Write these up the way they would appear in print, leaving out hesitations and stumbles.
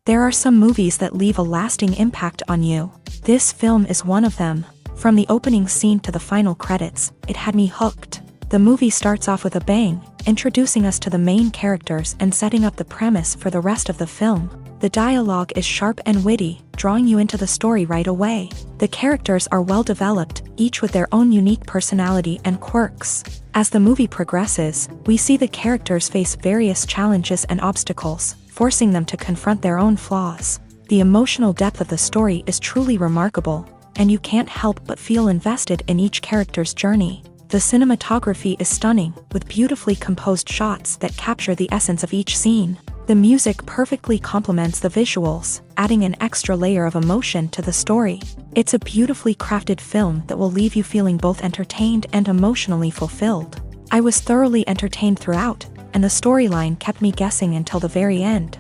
There are some movies that leave a lasting impact on you. This film is one of them. From the opening scene to the final credits, it had me hooked. The movie starts off with a bang, introducing us to the main characters and setting up the premise for the rest of the film. The dialogue is sharp and witty, drawing you into the story right away. The characters are well developed, each with their own unique personality and quirks. As the movie progresses, we see the characters face various challenges and obstacles, forcing them to confront their own flaws. The emotional depth of the story is truly remarkable, and you can't help but feel invested in each character's journey. The cinematography is stunning, with beautifully composed shots that capture the essence of each scene. The music perfectly complements the visuals, adding an extra layer of emotion to the story. It's a beautifully crafted film that will leave you feeling both entertained and emotionally fulfilled. I was thoroughly entertained throughout, and the storyline kept me guessing until the very end.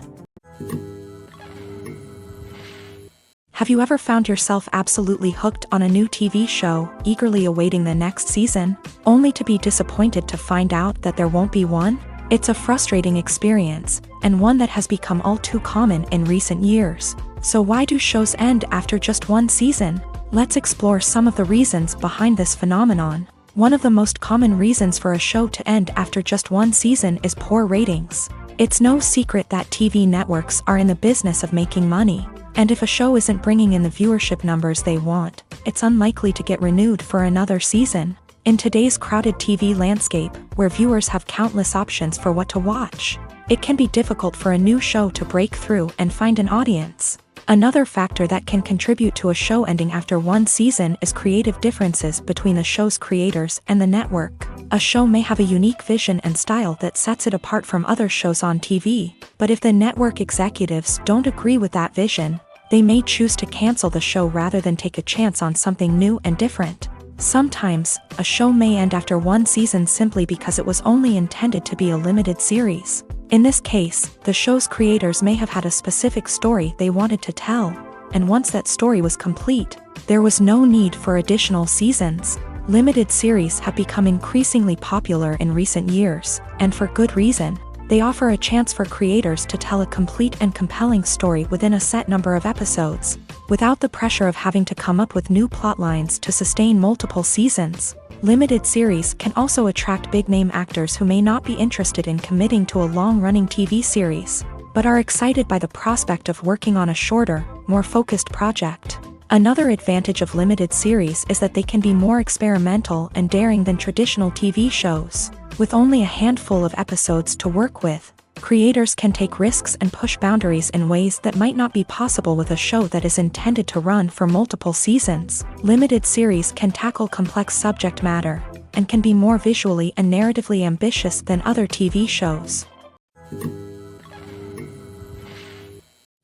Have you ever found yourself absolutely hooked on a new TV show, eagerly awaiting the next season, only to be disappointed to find out that there won't be one? It's a frustrating experience, and one that has become all too common in recent years. So why do shows end after just one season? Let's explore some of the reasons behind this phenomenon. One of the most common reasons for a show to end after just one season is poor ratings. It's no secret that TV networks are in the business of making money, and if a show isn't bringing in the viewership numbers they want, it's unlikely to get renewed for another season. In today's crowded TV landscape, where viewers have countless options for what to watch, it can be difficult for a new show to break through and find an audience. Another factor that can contribute to a show ending after one season is creative differences between the show's creators and the network. A show may have a unique vision and style that sets it apart from other shows on TV, but if the network executives don't agree with that vision, they may choose to cancel the show rather than take a chance on something new and different. Sometimes, a show may end after one season simply because it was only intended to be a limited series. In this case, the show's creators may have had a specific story they wanted to tell, and once that story was complete, there was no need for additional seasons. Limited series have become increasingly popular in recent years, and for good reason. They offer a chance for creators to tell a complete and compelling story within a set number of episodes, without the pressure of having to come up with new plotlines to sustain multiple seasons. Limited series can also attract big-name actors who may not be interested in committing to a long-running TV series, but are excited by the prospect of working on a shorter, more focused project. Another advantage of limited series is that they can be more experimental and daring than traditional TV shows. With only a handful of episodes to work with, creators can take risks and push boundaries in ways that might not be possible with a show that is intended to run for multiple seasons. Limited series can tackle complex subject matter, and can be more visually and narratively ambitious than other TV shows.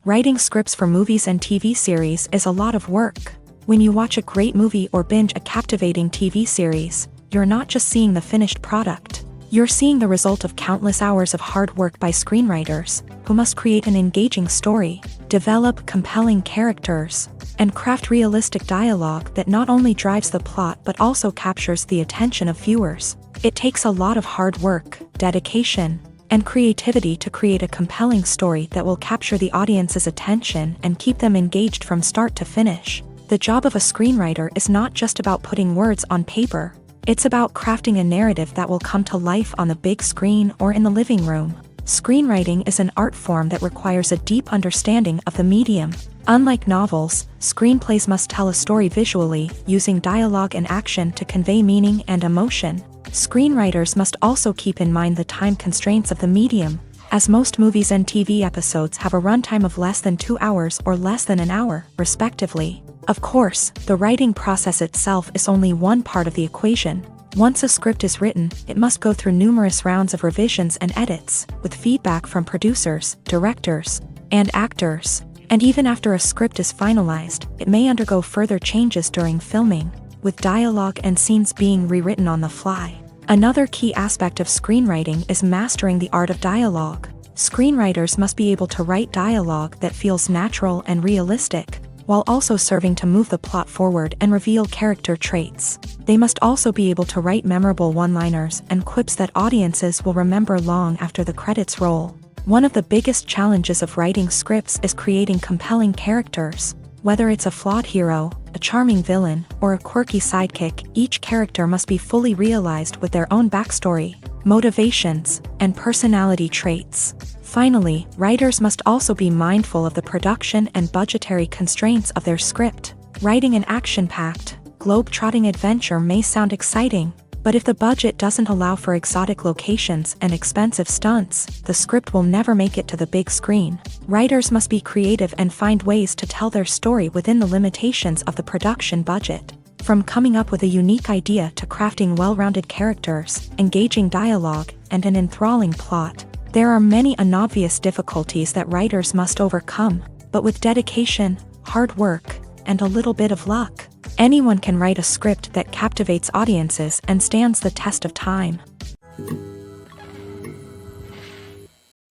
Writing scripts for movies and TV series is a lot of work. When you watch a great movie or binge a captivating TV series, you're not just seeing the finished product. You're seeing the result of countless hours of hard work by screenwriters, who must create an engaging story, develop compelling characters, and craft realistic dialogue that not only drives the plot but also captures the attention of viewers. It takes a lot of hard work, dedication, and creativity to create a compelling story that will capture the audience's attention and keep them engaged from start to finish. The job of a screenwriter is not just about putting words on paper. It's about crafting a narrative that will come to life on the big screen or in the living room. Screenwriting is an art form that requires a deep understanding of the medium. Unlike novels, screenplays must tell a story visually, using dialogue and action to convey meaning and emotion. Screenwriters must also keep in mind the time constraints of the medium, as most movies and TV episodes have a runtime of less than 2 hours or less than an hour, respectively. Of course, the writing process itself is only one part of the equation. Once a script is written, it must go through numerous rounds of revisions and edits, with feedback from producers, directors, and actors. And even after a script is finalized, it may undergo further changes during filming, with dialogue and scenes being rewritten on the fly. Another key aspect of screenwriting is mastering the art of dialogue. Screenwriters must be able to write dialogue that feels natural and realistic, while also serving to move the plot forward and reveal character traits. They must also be able to write memorable one-liners and quips that audiences will remember long after the credits roll. One of the biggest challenges of writing scripts is creating compelling characters. Whether it's a flawed hero, a charming villain, or a quirky sidekick, each character must be fully realized with their own backstory, motivations, and personality traits. Finally, writers must also be mindful of the production and budgetary constraints of their script. Writing an action-packed, globe-trotting adventure may sound exciting, but if the budget doesn't allow for exotic locations and expensive stunts, the script will never make it to the big screen. Writers must be creative and find ways to tell their story within the limitations of the production budget. From coming up with a unique idea to crafting well-rounded characters, engaging dialogue, and an enthralling plot, there are many unobvious difficulties that writers must overcome, but with dedication, hard work, and a little bit of luck, anyone can write a script that captivates audiences and stands the test of time.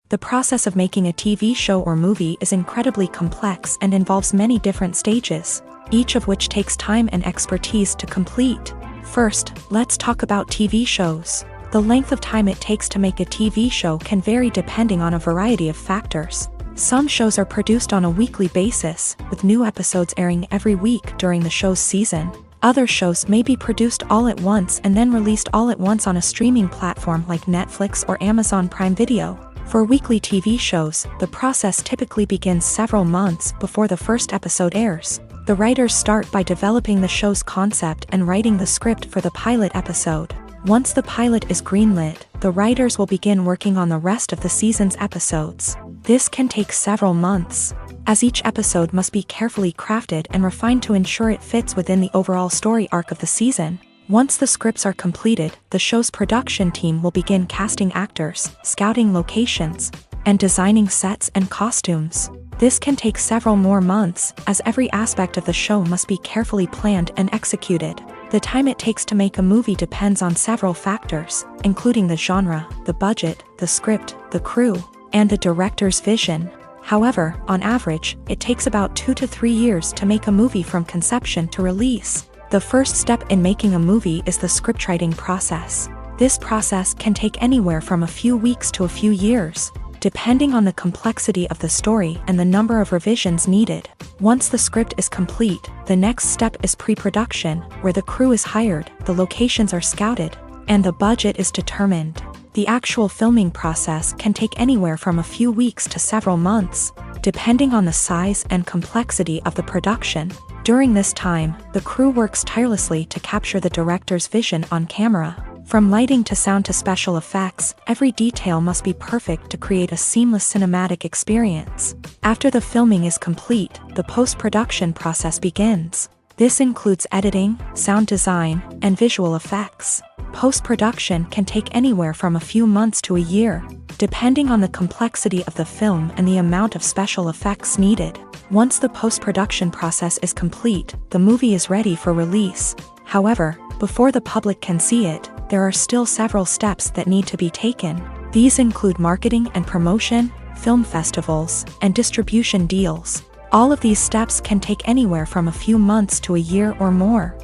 The process of making a TV show or movie is incredibly complex and involves many different stages, each of which takes time and expertise to complete. First, let's talk about TV shows. The length of time it takes to make a TV show can vary depending on a variety of factors. Some shows are produced on a weekly basis, with new episodes airing every week during the show's season. Other shows may be produced all at once and then released all at once on a streaming platform like Netflix or Amazon Prime Video. For weekly TV shows, the process typically begins several months before the first episode airs. The writers start by developing the show's concept and writing the script for the pilot episode. Once the pilot is greenlit, the writers will begin working on the rest of the season's episodes. This can take several months, as each episode must be carefully crafted and refined to ensure it fits within the overall story arc of the season. Once the scripts are completed, the show's production team will begin casting actors, scouting locations, and designing sets and costumes. This can take several more months, as every aspect of the show must be carefully planned and executed. The time it takes to make a movie depends on several factors, including the genre, the budget, the script, the crew, and the director's vision. However, on average, it takes about 2 to 3 years to make a movie from conception to release. The first step in making a movie is the scriptwriting process. This process can take anywhere from a few weeks to a few years, depending on the complexity of the story and the number of revisions needed. Once the script is complete, the next step is pre-production, where the crew is hired, the locations are scouted, and the budget is determined. The actual filming process can take anywhere from a few weeks to several months, depending on the size and complexity of the production. During this time, the crew works tirelessly to capture the director's vision on camera. From lighting to sound to special effects, every detail must be perfect to create a seamless cinematic experience. After the filming is complete, the post-production process begins. This includes editing, sound design, and visual effects. Post-production can take anywhere from a few months to a year, depending on the complexity of the film and the amount of special effects needed. Once the post-production process is complete, the movie is ready for release. However, before the public can see it, there are still several steps that need to be taken. These include marketing and promotion, film festivals, and distribution deals. All of these steps can take anywhere from a few months to a year or more.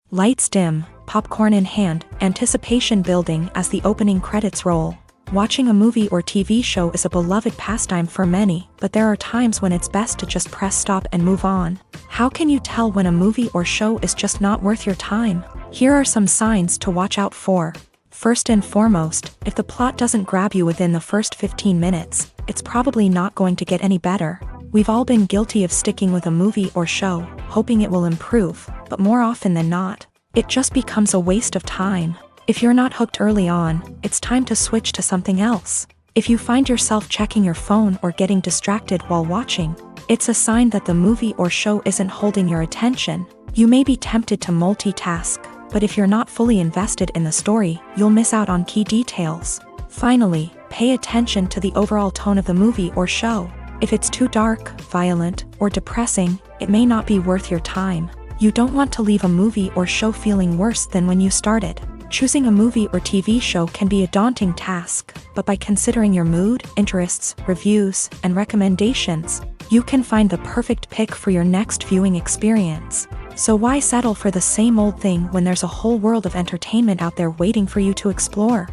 Lights dim, popcorn in hand, anticipation building as the opening credits roll. Watching a movie or TV show is a beloved pastime for many, but there are times when it's best to just press stop and move on. How can you tell when a movie or show is just not worth your time? Here are some signs to watch out for. First and foremost, if the plot doesn't grab you within the first 15 minutes, it's probably not going to get any better. We've all been guilty of sticking with a movie or show, hoping it will improve, but more often than not, it just becomes a waste of time. If you're not hooked early on, it's time to switch to something else. If you find yourself checking your phone or getting distracted while watching, it's a sign that the movie or show isn't holding your attention. You may be tempted to multitask, but if you're not fully invested in the story, you'll miss out on key details. Finally, pay attention to the overall tone of the movie or show. If it's too dark, violent, or depressing, it may not be worth your time. You don't want to leave a movie or show feeling worse than when you started. Choosing a movie or TV show can be a daunting task, but by considering your mood, interests, reviews, and recommendations, you can find the perfect pick for your next viewing experience. So why settle for the same old thing when there's a whole world of entertainment out there waiting for you to explore?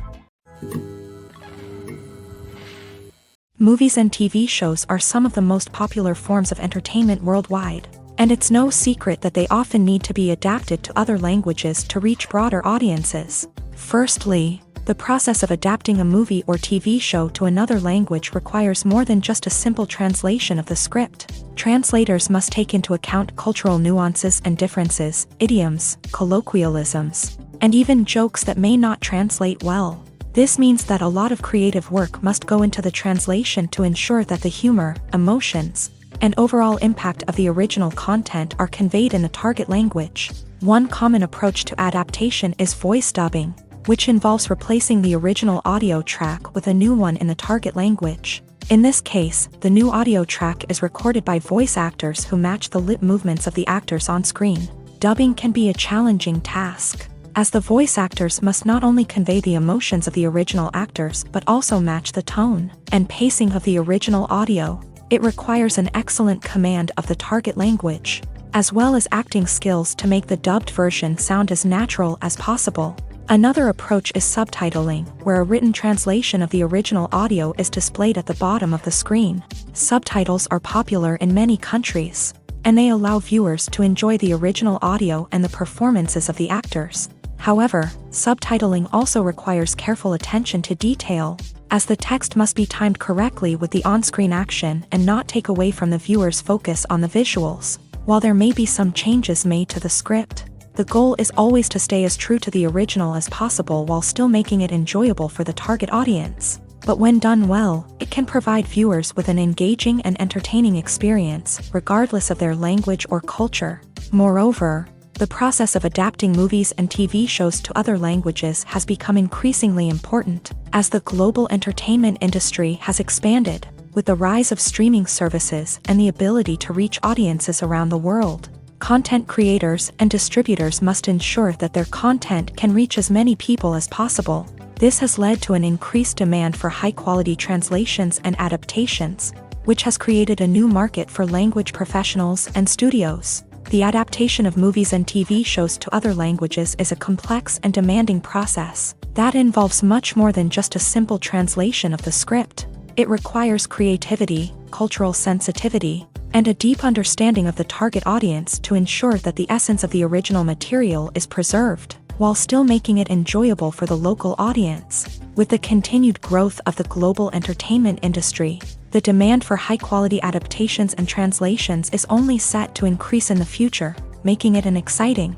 Movies and TV shows are some of the most popular forms of entertainment worldwide, and it's no secret that they often need to be adapted to other languages to reach broader audiences. Firstly, the process of adapting a movie or TV show to another language requires more than just a simple translation of the script. Translators must take into account cultural nuances and differences, idioms, colloquialisms, and even jokes that may not translate well. This means that a lot of creative work must go into the translation to ensure that the humor, emotions, and overall impact of the original content are conveyed in the target language. One common approach to adaptation is voice dubbing, which involves replacing the original audio track with a new one in the target language. In this case, the new audio track is recorded by voice actors who match the lip movements of the actors on screen. Dubbing can be a challenging task, as the voice actors must not only convey the emotions of the original actors but also match the tone and pacing of the original audio. It requires an excellent command of the target language, as well as acting skills to make the dubbed version sound as natural as possible. Another approach is subtitling, where a written translation of the original audio is displayed at the bottom of the screen. Subtitles are popular in many countries, and they allow viewers to enjoy the original audio and the performances of the actors. However, subtitling also requires careful attention to detail, as the text must be timed correctly with the on-screen action and not take away from the viewer's focus on the visuals. While there may be some changes made to the script, the goal is always to stay as true to the original as possible while still making it enjoyable for the target audience. But when done well, it can provide viewers with an engaging and entertaining experience, regardless of their language or culture. Moreover, the process of adapting movies and TV shows to other languages has become increasingly important, as the global entertainment industry has expanded, with the rise of streaming services and the ability to reach audiences around the world. Content creators and distributors must ensure that their content can reach as many people as possible. This has led to an increased demand for high-quality translations and adaptations, which has created a new market for language professionals and studios. The adaptation of movies and TV shows to other languages is a complex and demanding process that involves much more than just a simple translation of the script. It requires creativity, cultural sensitivity, and a deep understanding of the target audience to ensure that the essence of the original material is preserved, while still making it enjoyable for the local audience. With the continued growth of the global entertainment industry, the demand for high-quality adaptations and translations is only set to increase in the future, making it an exciting.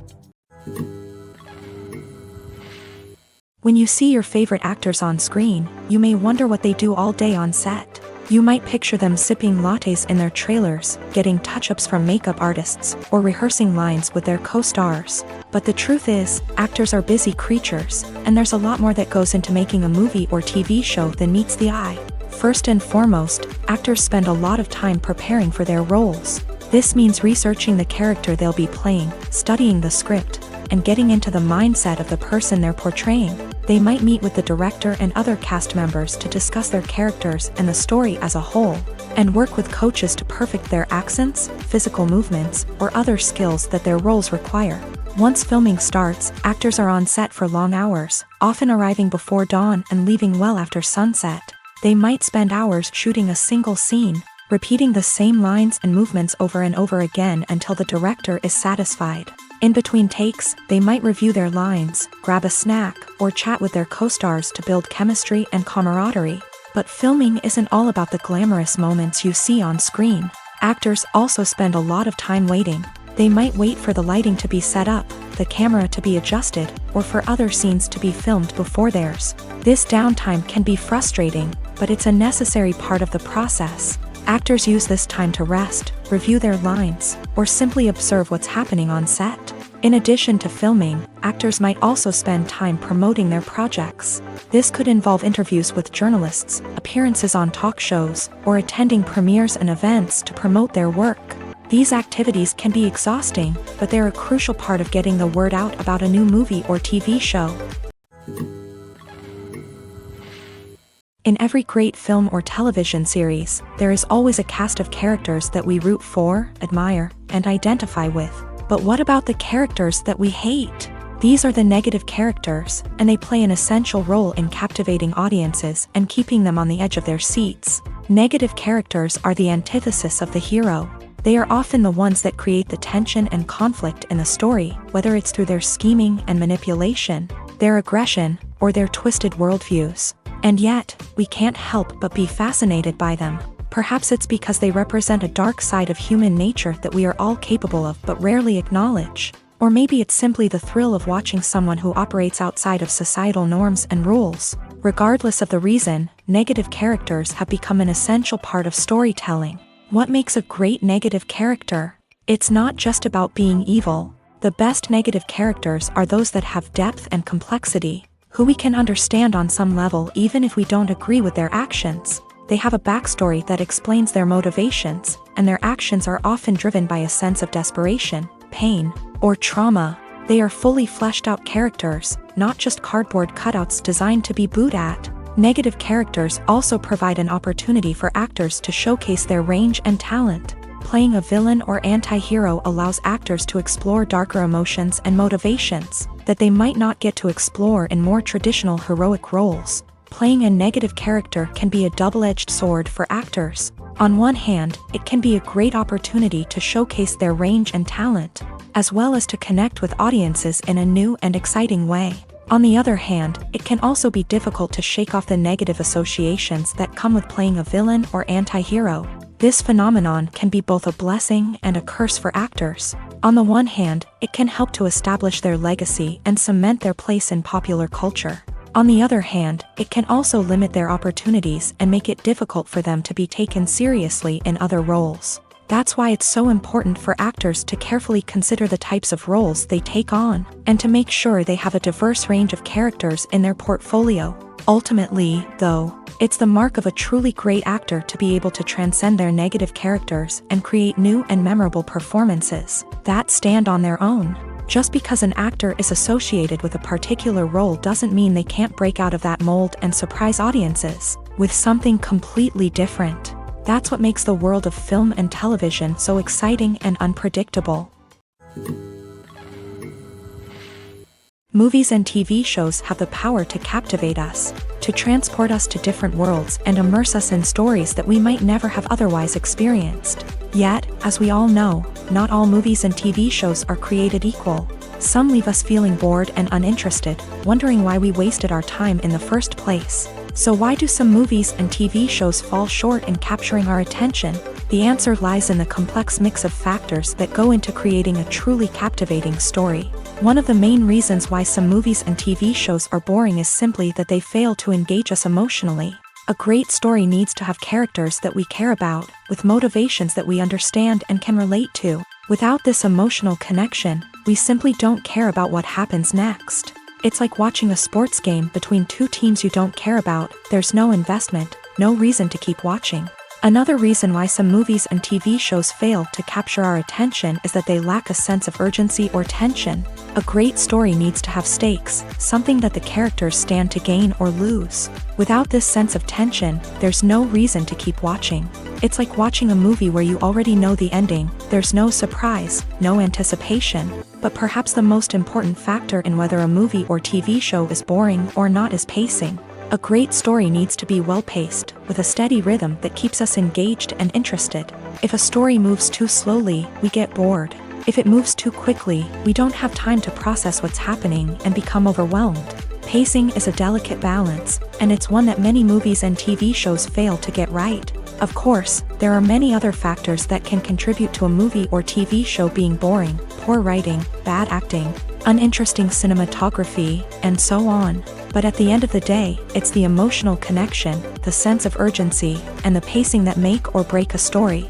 When you see your favorite actors on screen, you may wonder what they do all day on set. You might picture them sipping lattes in their trailers, getting touch-ups from makeup artists, or rehearsing lines with their co-stars. But the truth is, actors are busy creatures, and there's a lot more that goes into making a movie or TV show than meets the eye. First and foremost, actors spend a lot of time preparing for their roles. This means researching the character they'll be playing, studying the script, and getting into the mindset of the person they're portraying. They might meet with the director and other cast members to discuss their characters and the story as a whole, and work with coaches to perfect their accents, physical movements, or other skills that their roles require. Once filming starts, actors are on set for long hours, often arriving before dawn and leaving well after sunset. They might spend hours shooting a single scene, repeating the same lines and movements over and over again until the director is satisfied. In between takes, they might review their lines, grab a snack, or chat with their co-stars to build chemistry and camaraderie. But filming isn't all about the glamorous moments you see on screen. Actors also spend a lot of time waiting. They might wait for the lighting to be set up, the camera to be adjusted, or for other scenes to be filmed before theirs. This downtime can be frustrating, but it's a necessary part of the process. Actors use this time to rest, review their lines, or simply observe what's happening on set. In addition to filming, actors might also spend time promoting their projects. This could involve interviews with journalists, appearances on talk shows, or attending premieres and events to promote their work. These activities can be exhausting, but they're a crucial part of getting the word out about a new movie or TV show. In every great film or television series, there is always a cast of characters that we root for, admire, and identify with. But what about the characters that we hate? These are the negative characters, and they play an essential role in captivating audiences and keeping them on the edge of their seats. Negative characters are the antithesis of the hero. They are often the ones that create the tension and conflict in the story, whether it's through their scheming and manipulation, their aggression, or their twisted worldviews. And yet, we can't help but be fascinated by them. Perhaps it's because they represent a dark side of human nature that we are all capable of but rarely acknowledge. Or maybe it's simply the thrill of watching someone who operates outside of societal norms and rules. Regardless of the reason, negative characters have become an essential part of storytelling. What makes a great negative character? It's not just about being evil. The best negative characters are those that have depth and complexity, who we can understand on some level even if we don't agree with their actions. They have a backstory that explains their motivations, and their actions are often driven by a sense of desperation, pain, or trauma. They are fully fleshed out characters, not just cardboard cutouts designed to be booed at. Negative characters also provide an opportunity for actors to showcase their range and talent. Playing a villain or anti-hero allows actors to explore darker emotions and motivations that they might not get to explore in more traditional heroic roles. Playing a negative character can be a double-edged sword for actors. On one hand, it can be a great opportunity to showcase their range and talent, as well as to connect with audiences in a new and exciting way. On the other hand, it can also be difficult to shake off the negative associations that come with playing a villain or anti-hero. This phenomenon can be both a blessing and a curse for actors. On the one hand, it can help to establish their legacy and cement their place in popular culture. On the other hand, it can also limit their opportunities and make it difficult for them to be taken seriously in other roles. That's why it's so important for actors to carefully consider the types of roles they take on, and to make sure they have a diverse range of characters in their portfolio. Ultimately, though, it's the mark of a truly great actor to be able to transcend their negative characters and create new and memorable performances that stand on their own. Just because an actor is associated with a particular role doesn't mean they can't break out of that mold and surprise audiences with something completely different. That's what makes the world of film and television so exciting and unpredictable. Movies and TV shows have the power to captivate us, to transport us to different worlds and immerse us in stories that we might never have otherwise experienced. Yet, as we all know, not all movies and TV shows are created equal. Some leave us feeling bored and uninterested, wondering why we wasted our time in the first place. So why do some movies and TV shows fall short in capturing our attention? The answer lies in the complex mix of factors that go into creating a truly captivating story. One of the main reasons why some movies and TV shows are boring is simply that they fail to engage us emotionally. A great story needs to have characters that we care about, with motivations that we understand and can relate to. Without this emotional connection, we simply don't care about what happens next. It's like watching a sports game between two teams you don't care about. There's no investment, no reason to keep watching. Another reason why some movies and TV shows fail to capture our attention is that they lack a sense of urgency or tension. A great story needs to have stakes, something that the characters stand to gain or lose. Without this sense of tension, there's no reason to keep watching. It's like watching a movie where you already know the ending. There's no surprise, no anticipation. But perhaps the most important factor in whether a movie or TV show is boring or not is pacing. A great story needs to be well-paced, with a steady rhythm that keeps us engaged and interested. If a story moves too slowly, we get bored. If it moves too quickly, we don't have time to process what's happening and become overwhelmed. Pacing is a delicate balance, and it's one that many movies and TV shows fail to get right. Of course, there are many other factors that can contribute to a movie or TV show being boring: poor writing, bad acting, uninteresting cinematography, and so on. But at the end of the day, it's the emotional connection, the sense of urgency, and the pacing that make or break a story.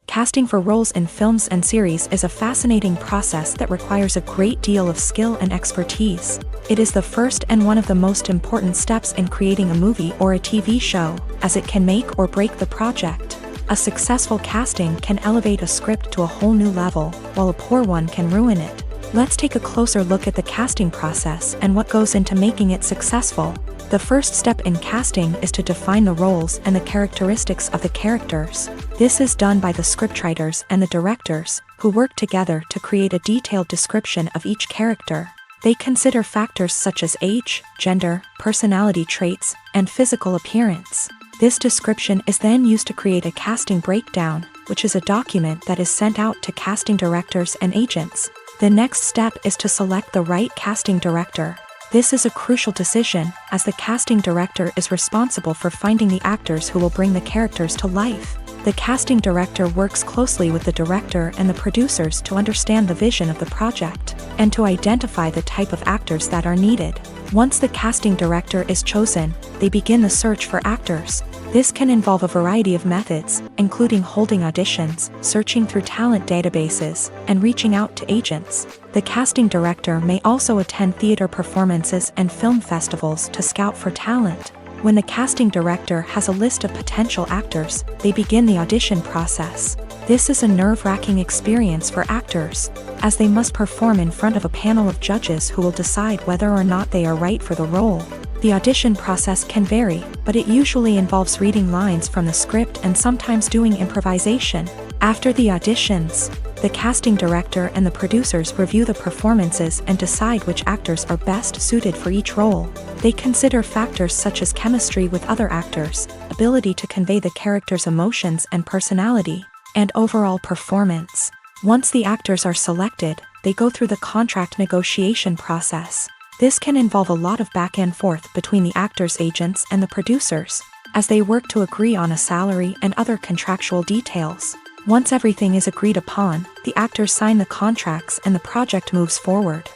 Casting for roles in films and series is a fascinating process that requires a great deal of skill and expertise. It is the first and one of the most important steps in creating a movie or a TV show, as it can make or break the project. A successful casting can elevate a script to a whole new level, while a poor one can ruin it. Let's take a closer look at the casting process and what goes into making it successful. The first step in casting is to define the roles and the characteristics of the characters. This is done by the scriptwriters and the directors, who work together to create a detailed description of each character. They consider factors such as age, gender, personality traits, and physical appearance. This description is then used to create a casting breakdown, which is a document that is sent out to casting directors and agents. The next step is to select the right casting director. This is a crucial decision, as the casting director is responsible for finding the actors who will bring the characters to life. The casting director works closely with the director and the producers to understand the vision of the project, and to identify the type of actors that are needed. Once the casting director is chosen, they begin the search for actors. This can involve a variety of methods, including holding auditions, searching through talent databases, and reaching out to agents. The casting director may also attend theater performances and film festivals to scout for talent. When the casting director has a list of potential actors, they begin the audition process. This is a nerve-wracking experience for actors, as they must perform in front of a panel of judges who will decide whether or not they are right for the role. The audition process can vary, but it usually involves reading lines from the script and sometimes doing improvisation. After the auditions, the casting director and the producers review the performances and decide which actors are best suited for each role. They consider factors such as chemistry with other actors, ability to convey the character's emotions and personality, and overall performance. Once the actors are selected, they go through the contract negotiation process. This can involve a lot of back and forth between the actors' agents and the producers, as they work to agree on a salary and other contractual details. Once everything is agreed upon, the actors sign the contracts and the project moves forward.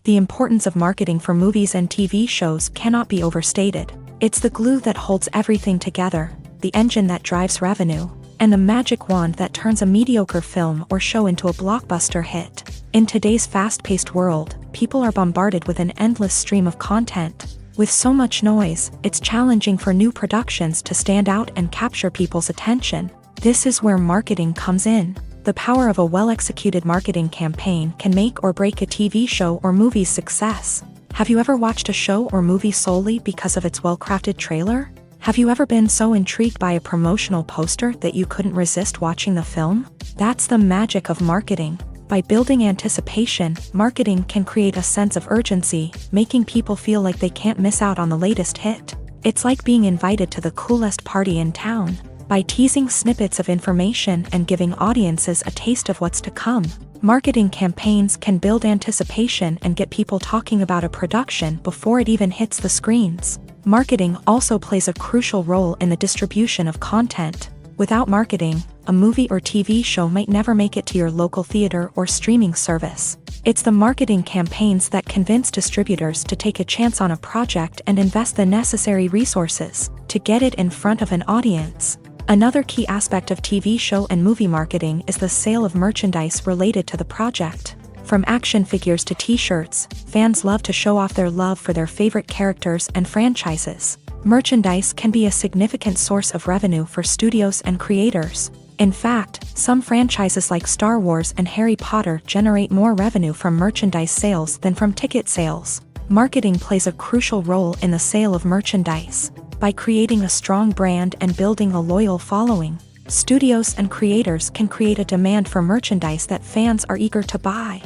The importance of marketing for movies and TV shows cannot be overstated. It's the glue that holds everything together, the engine that drives revenue, and the magic wand that turns a mediocre film or show into a blockbuster hit. In today's fast-paced world, people are bombarded with an endless stream of content. With so much noise, it's challenging for new productions to stand out and capture people's attention. This is where marketing comes in. The power of a well-executed marketing campaign can make or break a TV show or movie's success. Have you ever watched a show or movie solely because of its well-crafted trailer? Have you ever been so intrigued by a promotional poster that you couldn't resist watching the film? That's the magic of marketing. By building anticipation, marketing can create a sense of urgency, making people feel like they can't miss out on the latest hit. It's like being invited to the coolest party in town. By teasing snippets of information and giving audiences a taste of what's to come, marketing campaigns can build anticipation and get people talking about a production before it even hits the screens. Marketing also plays a crucial role in the distribution of content. Without marketing, a movie or TV show might never make it to your local theater or streaming service. It's the marketing campaigns that convince distributors to take a chance on a project and invest the necessary resources to get it in front of an audience. Another key aspect of TV show and movie marketing is the sale of merchandise related to the project. From action figures to t-shirts, fans love to show off their love for their favorite characters and franchises. Merchandise can be a significant source of revenue for studios and creators. In fact, some franchises like Star Wars and Harry Potter generate more revenue from merchandise sales than from ticket sales. Marketing plays a crucial role in the sale of merchandise. By creating a strong brand and building a loyal following, studios and creators can create a demand for merchandise that fans are eager to buy.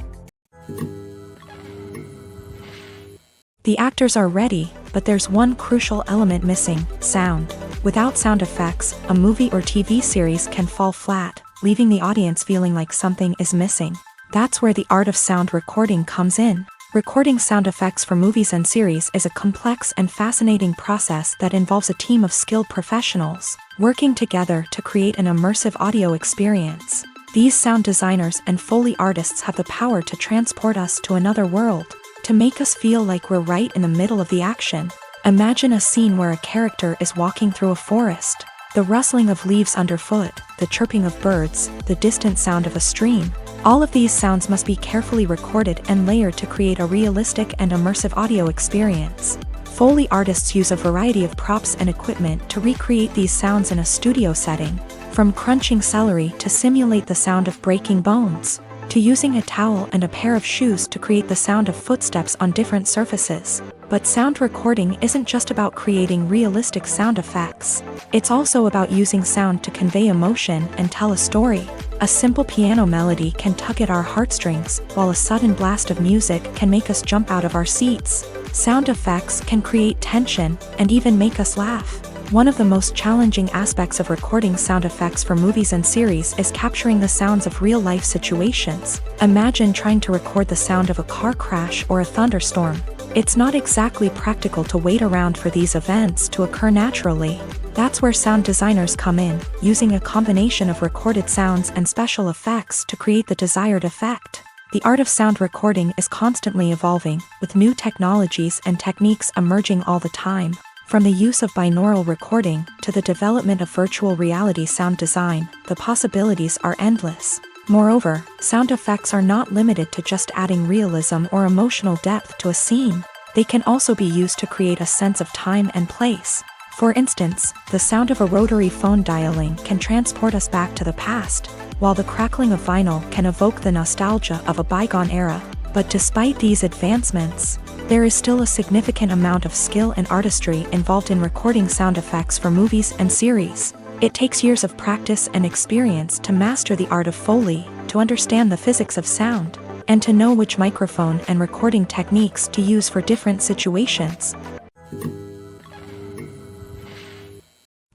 The actors are ready, but there's one crucial element missing: sound. Without sound effects, a movie or TV series can fall flat, leaving the audience feeling like something is missing. That's where the art of sound recording comes in. Recording sound effects for movies and series is a complex and fascinating process that involves a team of skilled professionals working together to create an immersive audio experience. These sound designers and Foley artists have the power to transport us to another world, to make us feel like we're right in the middle of the action. Imagine a scene where a character is walking through a forest. The rustling of leaves underfoot, the chirping of birds, the distant sound of a stream. All of these sounds must be carefully recorded and layered to create a realistic and immersive audio experience. Foley artists use a variety of props and equipment to recreate these sounds in a studio setting, from crunching celery to simulate the sound of breaking bones, to using a towel and a pair of shoes to create the sound of footsteps on different surfaces. But sound recording isn't just about creating realistic sound effects. It's also about using sound to convey emotion and tell a story. A simple piano melody can tug at our heartstrings, while a sudden blast of music can make us jump out of our seats. Sound effects can create tension and even make us laugh. One of the most challenging aspects of recording sound effects for movies and series is capturing the sounds of real-life situations. Imagine trying to record the sound of a car crash or a thunderstorm. It's not exactly practical to wait around for these events to occur naturally. That's where sound designers come in, using a combination of recorded sounds and special effects to create the desired effect. The art of sound recording is constantly evolving, with new technologies and techniques emerging all the time. From the use of binaural recording to the development of virtual reality sound design, the possibilities are endless. Moreover, sound effects are not limited to just adding realism or emotional depth to a scene. They can also be used to create a sense of time and place. For instance, the sound of a rotary phone dialing can transport us back to the past, while the crackling of vinyl can evoke the nostalgia of a bygone era. But despite these advancements, there is still a significant amount of skill and artistry involved in recording sound effects for movies and series. It takes years of practice and experience to master the art of Foley, to understand the physics of sound, and to know which microphone and recording techniques to use for different situations.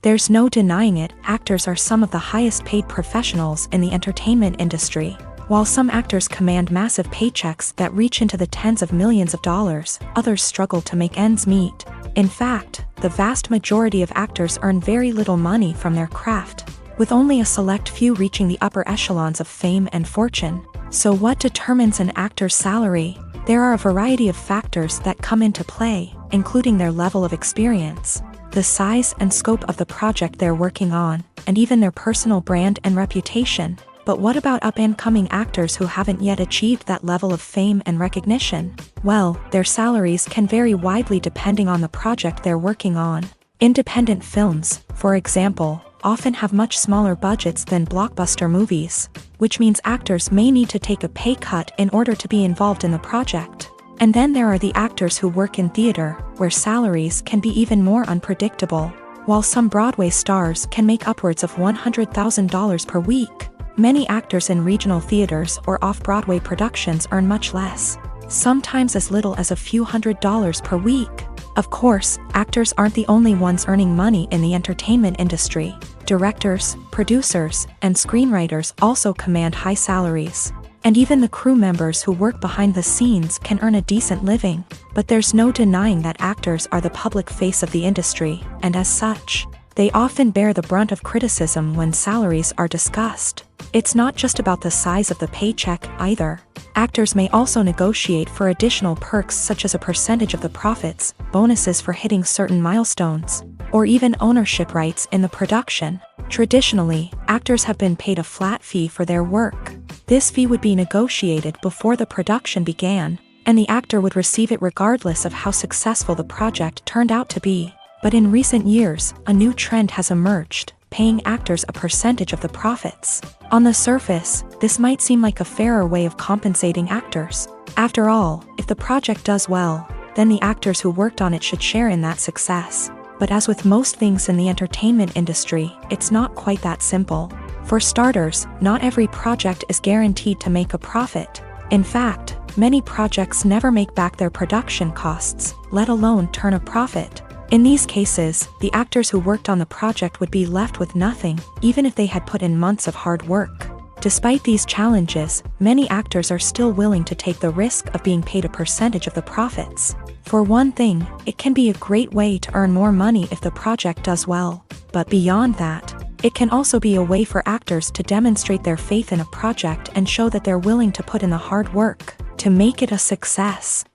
There's no denying it, actors are some of the highest paid professionals in the entertainment industry. While some actors command massive paychecks that reach into the tens of millions of dollars, others struggle to make ends meet. In fact, the vast majority of actors earn very little money from their craft, with only a select few reaching the upper echelons of fame and fortune. So what determines an actor's salary? There are a variety of factors that come into play, including their level of experience, the size and scope of the project they're working on, and even their personal brand and reputation. But what about up-and-coming actors who haven't yet achieved that level of fame and recognition? Well, their salaries can vary widely depending on the project they're working on. Independent films, for example, often have much smaller budgets than blockbuster movies, which means actors may need to take a pay cut in order to be involved in the project. And then there are the actors who work in theater, where salaries can be even more unpredictable. While some Broadway stars can make upwards of $100,000 per week, many actors in regional theaters or off-Broadway productions earn much less, sometimes as little as a few $100s per week. Of course, actors aren't the only ones earning money in the entertainment industry. Directors, producers, and screenwriters also command high salaries. And even the crew members who work behind the scenes can earn a decent living. But there's no denying that actors are the public face of the industry, and as such, they often bear the brunt of criticism when salaries are discussed. It's not just about the size of the paycheck either. Actors may also negotiate for additional perks such as a percentage of the profits, bonuses for hitting certain milestones, or even ownership rights in the production. Traditionally, actors have been paid a flat fee for their work. This fee would be negotiated before the production began, and the actor would receive it regardless of how successful the project turned out to be. But in recent years, a new trend has emerged, paying actors a percentage of the profits. On the surface, this might seem like a fairer way of compensating actors. After all, if the project does well, then the actors who worked on it should share in that success. But as with most things in the entertainment industry, it's not quite that simple. For starters, not every project is guaranteed to make a profit. In fact, many projects never make back their production costs, let alone turn a profit. In these cases, the actors who worked on the project would be left with nothing, even if they had put in months of hard work. Despite these challenges, many actors are still willing to take the risk of being paid a percentage of the profits. For one thing, it can be a great way to earn more money if the project does well. But beyond that, it can also be a way for actors to demonstrate their faith in a project and show that they're willing to put in the hard work to make it a success.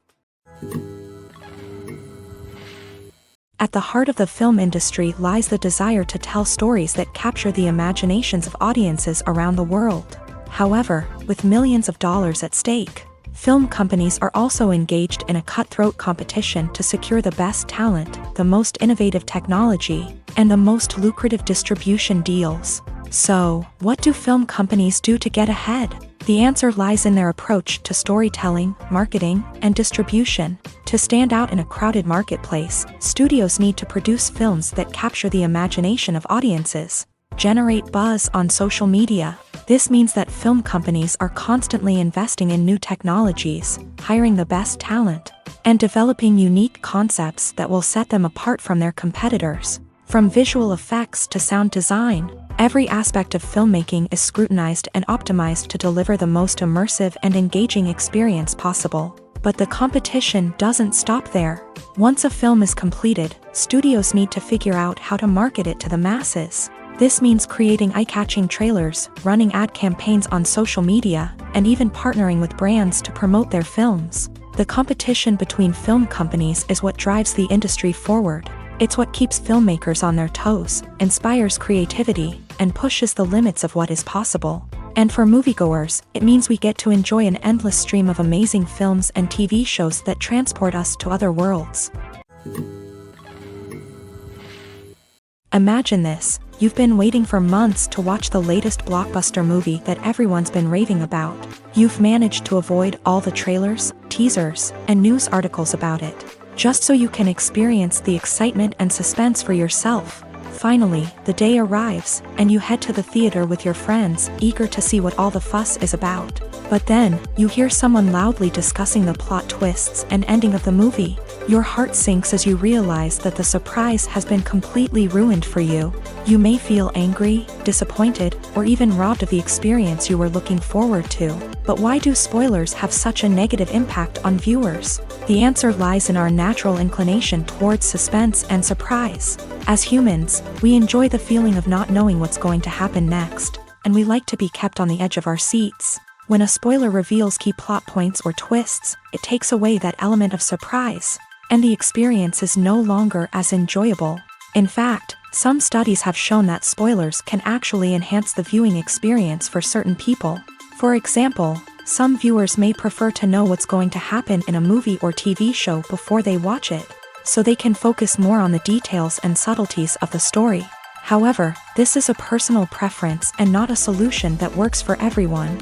At the heart of the film industry lies the desire to tell stories that capture the imaginations of audiences around the world. However, with millions of dollars at stake, film companies are also engaged in a cutthroat competition to secure the best talent, the most innovative technology, and the most lucrative distribution deals. So, what do film companies do to get ahead? The answer lies in their approach to storytelling, marketing, and distribution. To stand out in a crowded marketplace, studios need to produce films that capture the imagination of audiences, generate buzz on social media. This means that film companies are constantly investing in new technologies, hiring the best talent, and developing unique concepts that will set them apart from their competitors. From visual effects to sound design, every aspect of filmmaking is scrutinized and optimized to deliver the most immersive and engaging experience possible. But the competition doesn't stop there. Once a film is completed, studios need to figure out how to market it to the masses. This means creating eye-catching trailers, running ad campaigns on social media, and even partnering with brands to promote their films. The competition between film companies is what drives the industry forward. It's what keeps filmmakers on their toes, inspires creativity, and pushes the limits of what is possible. And for moviegoers, it means we get to enjoy an endless stream of amazing films and TV shows that transport us to other worlds. Imagine this: you've been waiting for months to watch the latest blockbuster movie that everyone's been raving about. You've managed to avoid all the trailers, teasers, and news articles about it, just so you can experience the excitement and suspense for yourself. Finally, the day arrives, and you head to the theater with your friends, eager to see what all the fuss is about. But then, you hear someone loudly discussing the plot twists and ending of the movie. Your heart sinks as you realize that the surprise has been completely ruined for you. You may feel angry, disappointed, or even robbed of the experience you were looking forward to. But why do spoilers have such a negative impact on viewers? The answer lies in our natural inclination towards suspense and surprise. As humans, we enjoy the feeling of not knowing what's going to happen next, and we like to be kept on the edge of our seats. When a spoiler reveals key plot points or twists, it takes away that element of surprise, and the experience is no longer as enjoyable. In fact, some studies have shown that spoilers can actually enhance the viewing experience for certain people. For example, some viewers may prefer to know what's going to happen in a movie or TV show before they watch it, so they can focus more on the details and subtleties of the story. However, this is a personal preference and not a solution that works for everyone.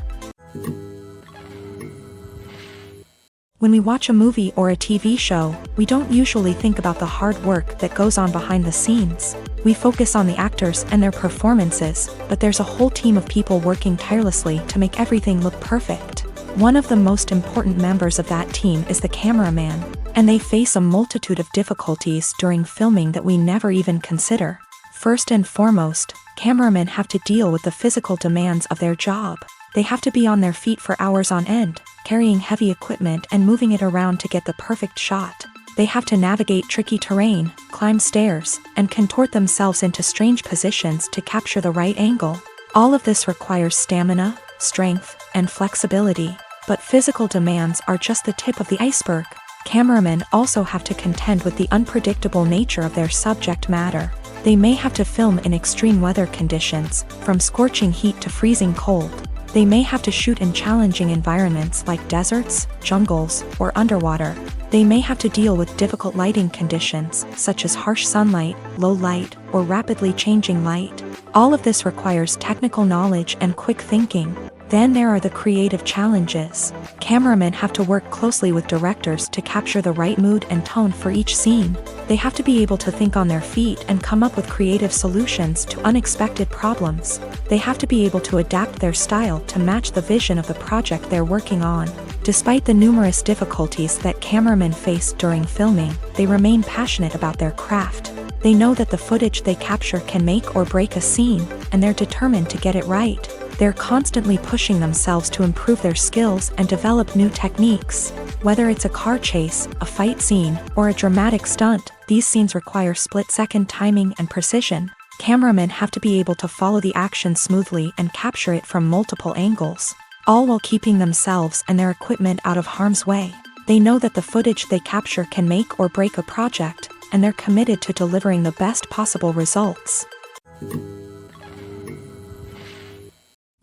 When we watch a movie or a TV show, we don't usually think about the hard work that goes on behind the scenes. We focus on the actors and their performances, but there's a whole team of people working tirelessly to make everything look perfect. One of the most important members of that team is the cameraman, and they face a multitude of difficulties during filming that we never even consider. First and foremost, cameramen have to deal with the physical demands of their job. They have to be on their feet for hours on end, carrying heavy equipment and moving it around to get the perfect shot. They have to navigate tricky terrain, climb stairs, and contort themselves into strange positions to capture the right angle. All of this requires stamina, strength, and flexibility. But physical demands are just the tip of the iceberg. Cameramen also have to contend with the unpredictable nature of their subject matter. They may have to film in extreme weather conditions, from scorching heat to freezing cold. They may have to shoot in challenging environments like deserts, jungles, or underwater. They may have to deal with difficult lighting conditions, such as harsh sunlight, low light, or rapidly changing light. All of this requires technical knowledge and quick thinking. Then there are the creative challenges. Cameramen have to work closely with directors to capture the right mood and tone for each scene. They have to be able to think on their feet and come up with creative solutions to unexpected problems. They have to be able to adapt their style to match the vision of the project they're working on. Despite the numerous difficulties that cameramen face during filming, they remain passionate about their craft. They know that the footage they capture can make or break a scene, and they're determined to get it right. They're constantly pushing themselves to improve their skills and develop new techniques. Whether it's a car chase, a fight scene, or a dramatic stunt, these scenes require split-second timing and precision. Cameramen have to be able to follow the action smoothly and capture it from multiple angles, all while keeping themselves and their equipment out of harm's way. They know that the footage they capture can make or break a project, and they're committed to delivering the best possible results.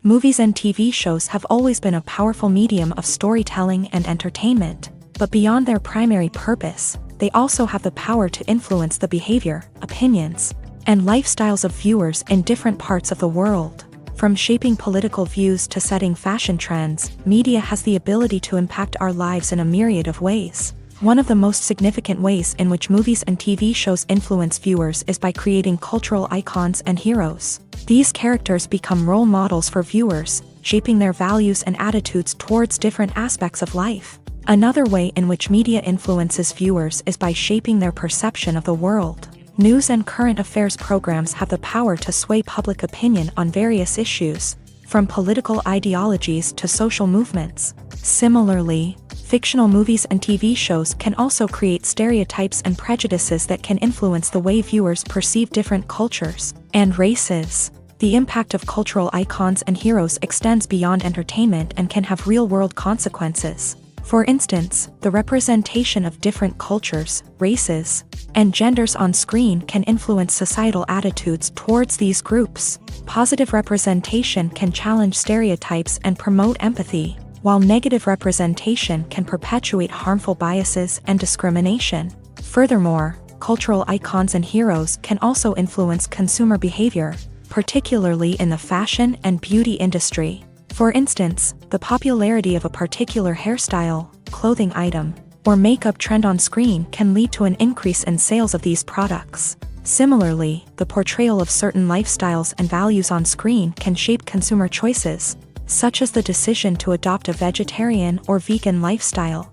Movies and TV shows have always been a powerful medium of storytelling and entertainment, but beyond their primary purpose, they also have the power to influence the behavior, opinions, and lifestyles of viewers in different parts of the world. From shaping political views to setting fashion trends, media has the ability to impact our lives in a myriad of ways. One of the most significant ways in which movies and TV shows influence viewers is by creating cultural icons and heroes. These characters become role models for viewers, shaping their values and attitudes towards different aspects of life. Another way in which media influences viewers is by shaping their perception of the world. News and current affairs programs have the power to sway public opinion on various issues, from political ideologies to social movements. Similarly, fictional movies and TV shows can also create stereotypes and prejudices that can influence the way viewers perceive different cultures and races. The impact of cultural icons and heroes extends beyond entertainment and can have real-world consequences. For instance, the representation of different cultures, races, and genders on screen can influence societal attitudes towards these groups. Positive representation can challenge stereotypes and promote empathy, while negative representation can perpetuate harmful biases and discrimination. Furthermore, cultural icons and heroes can also influence consumer behavior, particularly in the fashion and beauty industry. For instance, the popularity of a particular hairstyle, clothing item, or makeup trend on screen can lead to an increase in sales of these products. Similarly, the portrayal of certain lifestyles and values on screen can shape consumer choices, such as the decision to adopt a vegetarian or vegan lifestyle.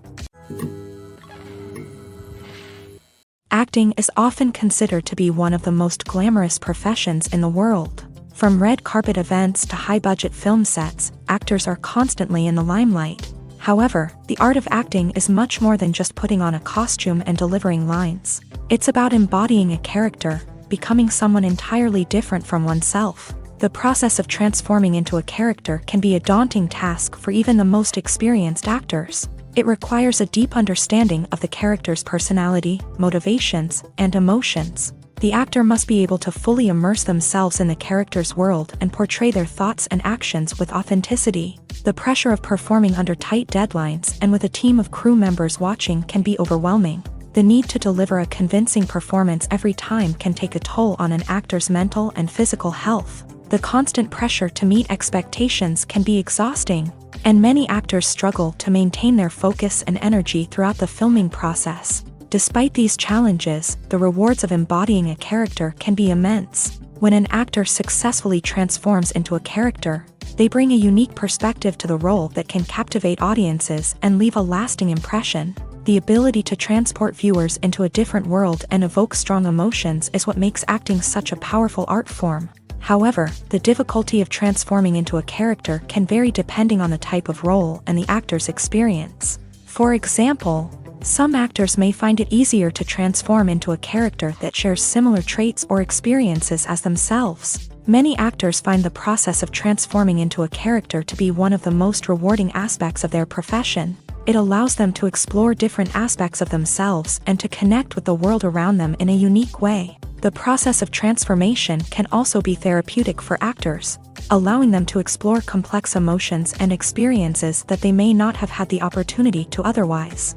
Acting is often considered to be one of the most glamorous professions in the world. From red carpet events to high-budget film sets, actors are constantly in the limelight. However, the art of acting is much more than just putting on a costume and delivering lines. It's about embodying a character, becoming someone entirely different from oneself. The process of transforming into a character can be a daunting task for even the most experienced actors. It requires a deep understanding of the character's personality, motivations, and emotions. The actor must be able to fully immerse themselves in the character's world and portray their thoughts and actions with authenticity. The pressure of performing under tight deadlines and with a team of crew members watching can be overwhelming. The need to deliver a convincing performance every time can take a toll on an actor's mental and physical health. The constant pressure to meet expectations can be exhausting, and many actors struggle to maintain their focus and energy throughout the filming process. Despite these challenges, the rewards of embodying a character can be immense. When an actor successfully transforms into a character, they bring a unique perspective to the role that can captivate audiences and leave a lasting impression. The ability to transport viewers into a different world and evoke strong emotions is what makes acting such a powerful art form. However, the difficulty of transforming into a character can vary depending on the type of role and the actor's experience. For example, some actors may find it easier to transform into a character that shares similar traits or experiences as themselves. Many actors find the process of transforming into a character to be one of the most rewarding aspects of their profession. It allows them to explore different aspects of themselves and to connect with the world around them in a unique way. The process of transformation can also be therapeutic for actors, allowing them to explore complex emotions and experiences that they may not have had the opportunity to otherwise.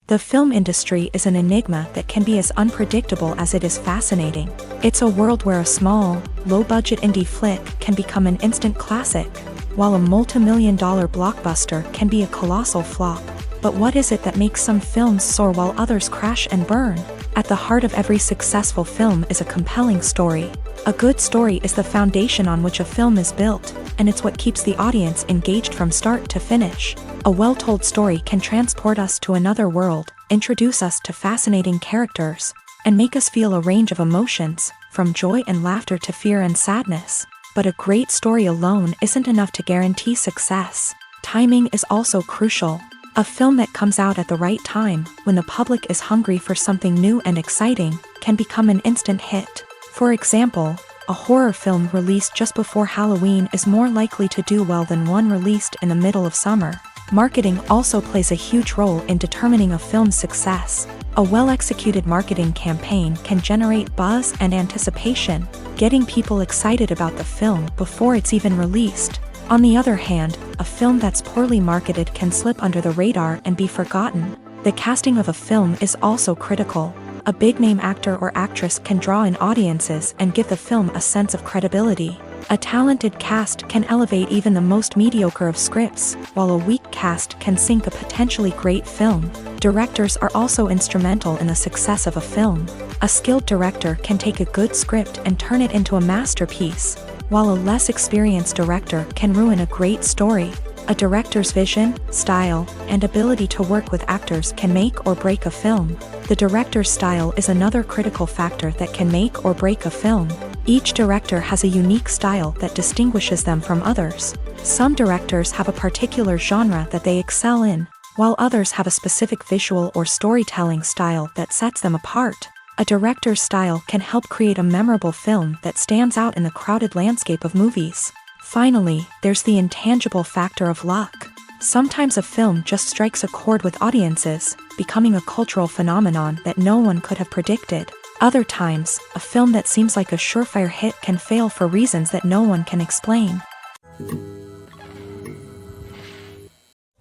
The film industry is an enigma that can be as unpredictable as it is fascinating. It's a world where a small, low-budget indie flick can become an instant classic, while a multi-million-dollar blockbuster can be a colossal flop. But what is it that makes some films soar while others crash and burn? At the heart of every successful film is a compelling story. A good story is the foundation on which a film is built, and it's what keeps the audience engaged from start to finish. A well-told story can transport us to another world, introduce us to fascinating characters, and make us feel a range of emotions, from joy and laughter to fear and sadness. But a great story alone isn't enough to guarantee success. Timing is also crucial. A film that comes out at the right time, when the public is hungry for something new and exciting, can become an instant hit. For example, a horror film released just before Halloween is more likely to do well than one released in the middle of summer. Marketing also plays a huge role in determining a film's success. A well-executed marketing campaign can generate buzz and anticipation, getting people excited about the film before it's even released. On the other hand, a film that's poorly marketed can slip under the radar and be forgotten. The casting of a film is also critical. A big-name actor or actress can draw in audiences and give the film a sense of credibility. A talented cast can elevate even the most mediocre of scripts, while a weak cast can sink a potentially great film. Directors are also instrumental in the success of a film. A skilled director can take a good script and turn it into a masterpiece, while a less experienced director can ruin a great story. A director's vision, style, and ability to work with actors can make or break a film. The director's style is another critical factor that can make or break a film. Each director has a unique style that distinguishes them from others. Some directors have a particular genre that they excel in, while others have a specific visual or storytelling style that sets them apart. A director's style can help create a memorable film that stands out in the crowded landscape of movies. Finally, there's the intangible factor of luck. Sometimes a film just strikes a chord with audiences, becoming a cultural phenomenon that no one could have predicted. Other times, a film that seems like a surefire hit can fail for reasons that no one can explain.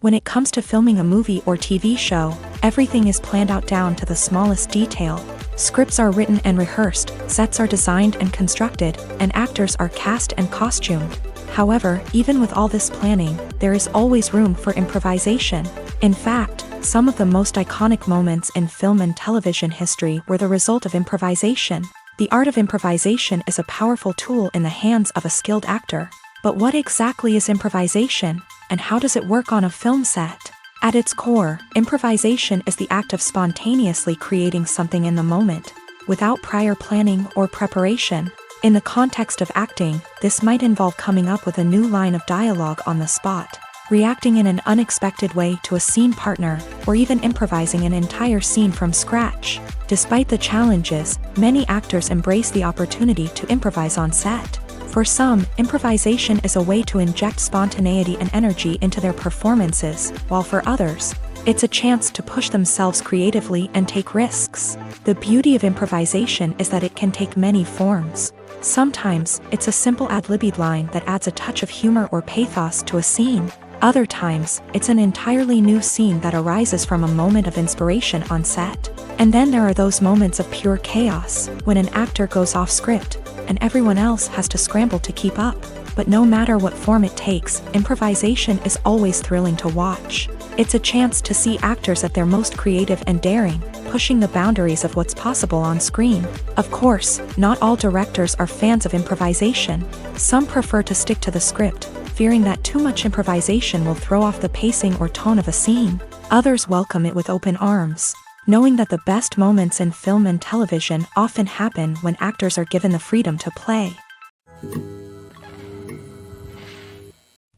When it comes to filming a movie or TV show, everything is planned out down to the smallest detail. Scripts are written and rehearsed, sets are designed and constructed, and actors are cast and costumed. However, even with all this planning, there is always room for improvisation. In fact, some of the most iconic moments in film and television history were the result of improvisation. The art of improvisation is a powerful tool in the hands of a skilled actor. But what exactly is improvisation, and how does it work on a film set? At its core, improvisation is the act of spontaneously creating something in the moment, without prior planning or preparation. In the context of acting, this might involve coming up with a new line of dialogue on the spot, reacting in an unexpected way to a scene partner, or even improvising an entire scene from scratch. Despite the challenges, many actors embrace the opportunity to improvise on set. For some, improvisation is a way to inject spontaneity and energy into their performances, while for others, it's a chance to push themselves creatively and take risks. The beauty of improvisation is that it can take many forms. Sometimes, it's a simple ad-libbed line that adds a touch of humor or pathos to a scene. Other times, it's an entirely new scene that arises from a moment of inspiration on set. And then there are those moments of pure chaos, when an actor goes off script, and everyone else has to scramble to keep up. But no matter what form it takes, improvisation is always thrilling to watch. It's a chance to see actors at their most creative and daring, pushing the boundaries of what's possible on screen. Of course, not all directors are fans of improvisation. Some prefer to stick to the script, fearing that too much improvisation will throw off the pacing or tone of a scene. Others welcome it with open arms, knowing that the best moments in film and television often happen when actors are given the freedom to play.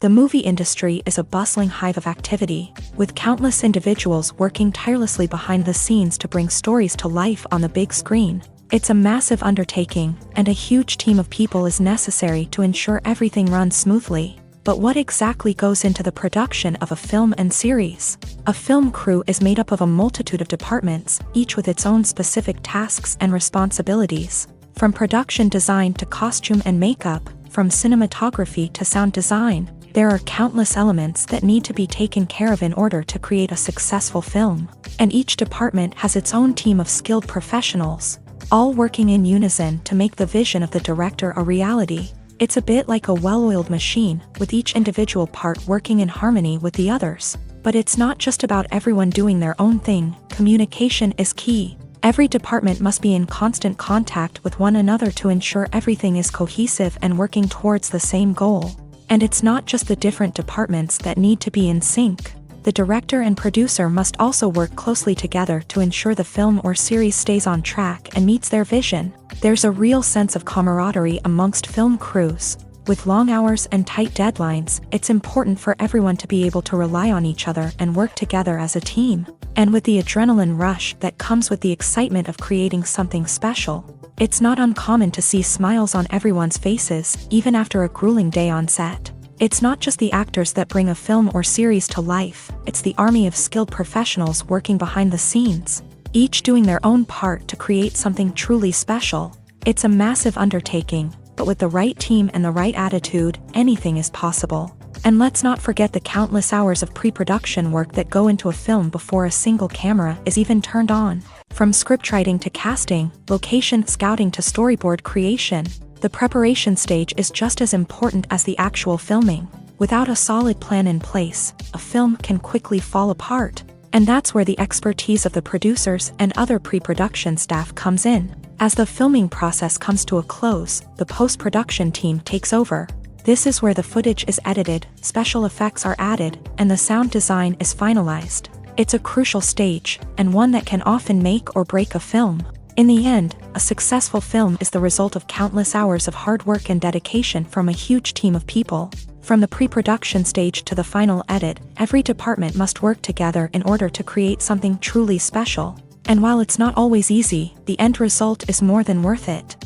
The movie industry is a bustling hive of activity, with countless individuals working tirelessly behind the scenes to bring stories to life on the big screen. It's a massive undertaking, and a huge team of people is necessary to ensure everything runs smoothly. But what exactly goes into the production of a film and series? A film crew is made up of a multitude of departments, each with its own specific tasks and responsibilities. From production design to costume and makeup, from cinematography to sound design, there are countless elements that need to be taken care of in order to create a successful film. And each department has its own team of skilled professionals, all working in unison to make the vision of the director a reality. It's a bit like a well-oiled machine, with each individual part working in harmony with the others. But it's not just about everyone doing their own thing. Communication is key. Every department must be in constant contact with one another to ensure everything is cohesive and working towards the same goal. And it's not just the different departments that need to be in sync. The director and producer must also work closely together to ensure the film or series stays on track and meets their vision. There's a real sense of camaraderie amongst film crews. With long hours and tight deadlines, it's important for everyone to be able to rely on each other and work together as a team. And with the adrenaline rush that comes with the excitement of creating something special, it's not uncommon to see smiles on everyone's faces, even after a grueling day on set. It's not just the actors that bring a film or series to life, it's the army of skilled professionals working behind the scenes, each doing their own part to create something truly special. It's a massive undertaking, but with the right team and the right attitude, anything is possible. And let's not forget the countless hours of pre-production work that go into a film before a single camera is even turned on. From scriptwriting to casting, location scouting to storyboard creation, the preparation stage is just as important as the actual filming. Without a solid plan in place, a film can quickly fall apart. And that's where the expertise of the producers and other pre-production staff comes in. As the filming process comes to a close, the post-production team takes over. This is where the footage is edited, special effects are added, and the sound design is finalized. It's a crucial stage, and one that can often make or break a film. In the end, a successful film is the result of countless hours of hard work and dedication from a huge team of people. From the pre-production stage to the final edit, every department must work together in order to create something truly special. And while it's not always easy, the end result is more than worth it.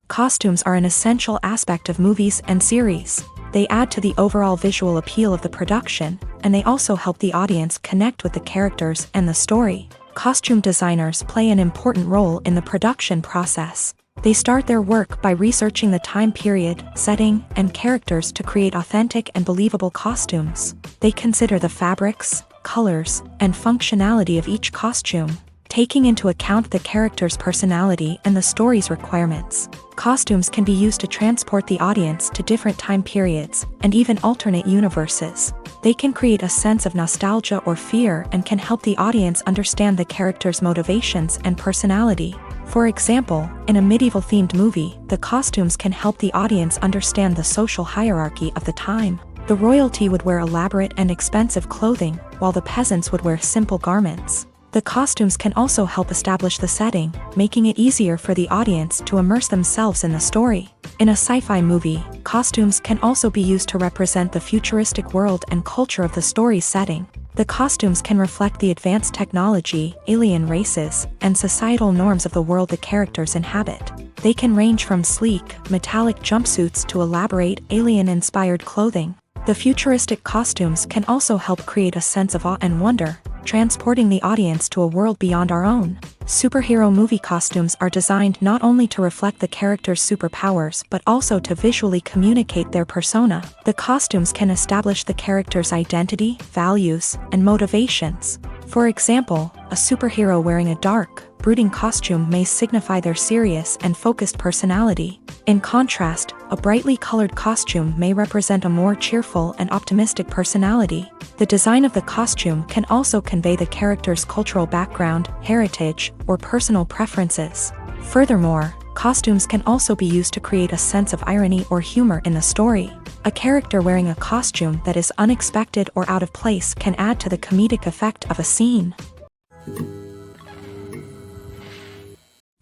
Costumes are an essential aspect of movies and series. They add to the overall visual appeal of the production, and they also help the audience connect with the characters and the story. Costume designers play an important role in the production process. They start their work by researching the time period, setting, and characters to create authentic and believable costumes. They consider the fabrics, colors, and functionality of each costume, taking into account the character's personality and the story's requirements. Costumes can be used to transport the audience to different time periods and even alternate universes. They can create a sense of nostalgia or fear and can help the audience understand the character's motivations and personality. For example, in a medieval-themed movie, the costumes can help the audience understand the social hierarchy of the time. The royalty would wear elaborate and expensive clothing, while the peasants would wear simple garments. The costumes can also help establish the setting, making it easier for the audience to immerse themselves in the story. In a sci-fi movie, costumes can also be used to represent the futuristic world and culture of the story's setting. The costumes can reflect the advanced technology, alien races, and societal norms of the world the characters inhabit. They can range from sleek, metallic jumpsuits to elaborate, alien-inspired clothing. The futuristic costumes can also help create a sense of awe and wonder, transporting the audience to a world beyond our own. Superhero movie costumes are designed not only to reflect the character's superpowers but also to visually communicate their persona. The costumes can establish the character's identity, values, and motivations. For example, a superhero wearing a dark, brooding costume may signify their serious and focused personality. In contrast, a brightly colored costume may represent a more cheerful and optimistic personality. The design of the costume can also convey the character's cultural background, heritage, or personal preferences. Furthermore, costumes can also be used to create a sense of irony or humor in the story. A character wearing a costume that is unexpected or out of place can add to the comedic effect of a scene.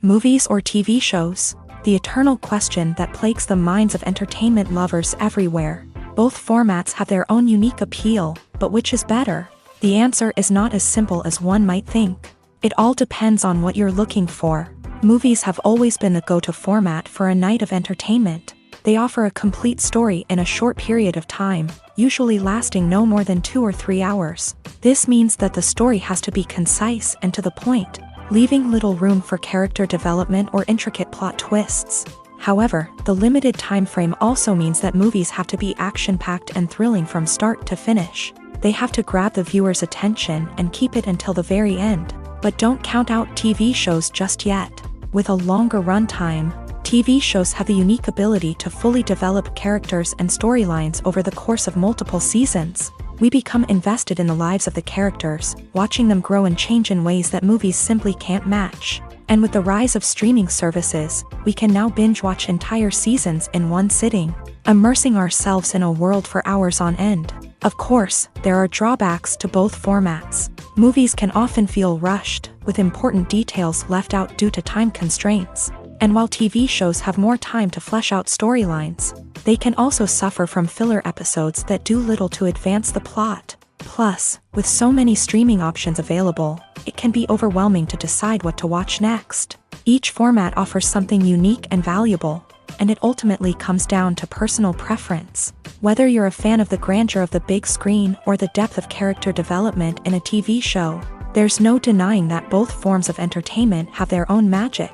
Movies or TV shows? The eternal question that plagues the minds of entertainment lovers everywhere. Both formats have their own unique appeal, but which is better? The answer is not as simple as one might think. It all depends on what you're looking for. Movies have always been the go-to format for a night of entertainment. They offer a complete story in a short period of time, usually lasting no more than 2 or 3 hours. This means that the story has to be concise and to the point, leaving little room for character development or intricate plot twists. However, the limited time frame also means that movies have to be action-packed and thrilling from start to finish. They have to grab the viewer's attention and keep it until the very end. But don't count out TV shows just yet. With a longer runtime, TV shows have the unique ability to fully develop characters and storylines over the course of multiple seasons. We become invested in the lives of the characters, watching them grow and change in ways that movies simply can't match. And with the rise of streaming services, we can now binge-watch entire seasons in one sitting, immersing ourselves in a world for hours on end. Of course, there are drawbacks to both formats. Movies can often feel rushed, with important details left out due to time constraints. And while TV shows have more time to flesh out storylines, they can also suffer from filler episodes that do little to advance the plot. Plus, with so many streaming options available, it can be overwhelming to decide what to watch next. Each format offers something unique and valuable, and it ultimately comes down to personal preference. Whether you're a fan of the grandeur of the big screen or the depth of character development in a TV show, there's no denying that both forms of entertainment have their own magic.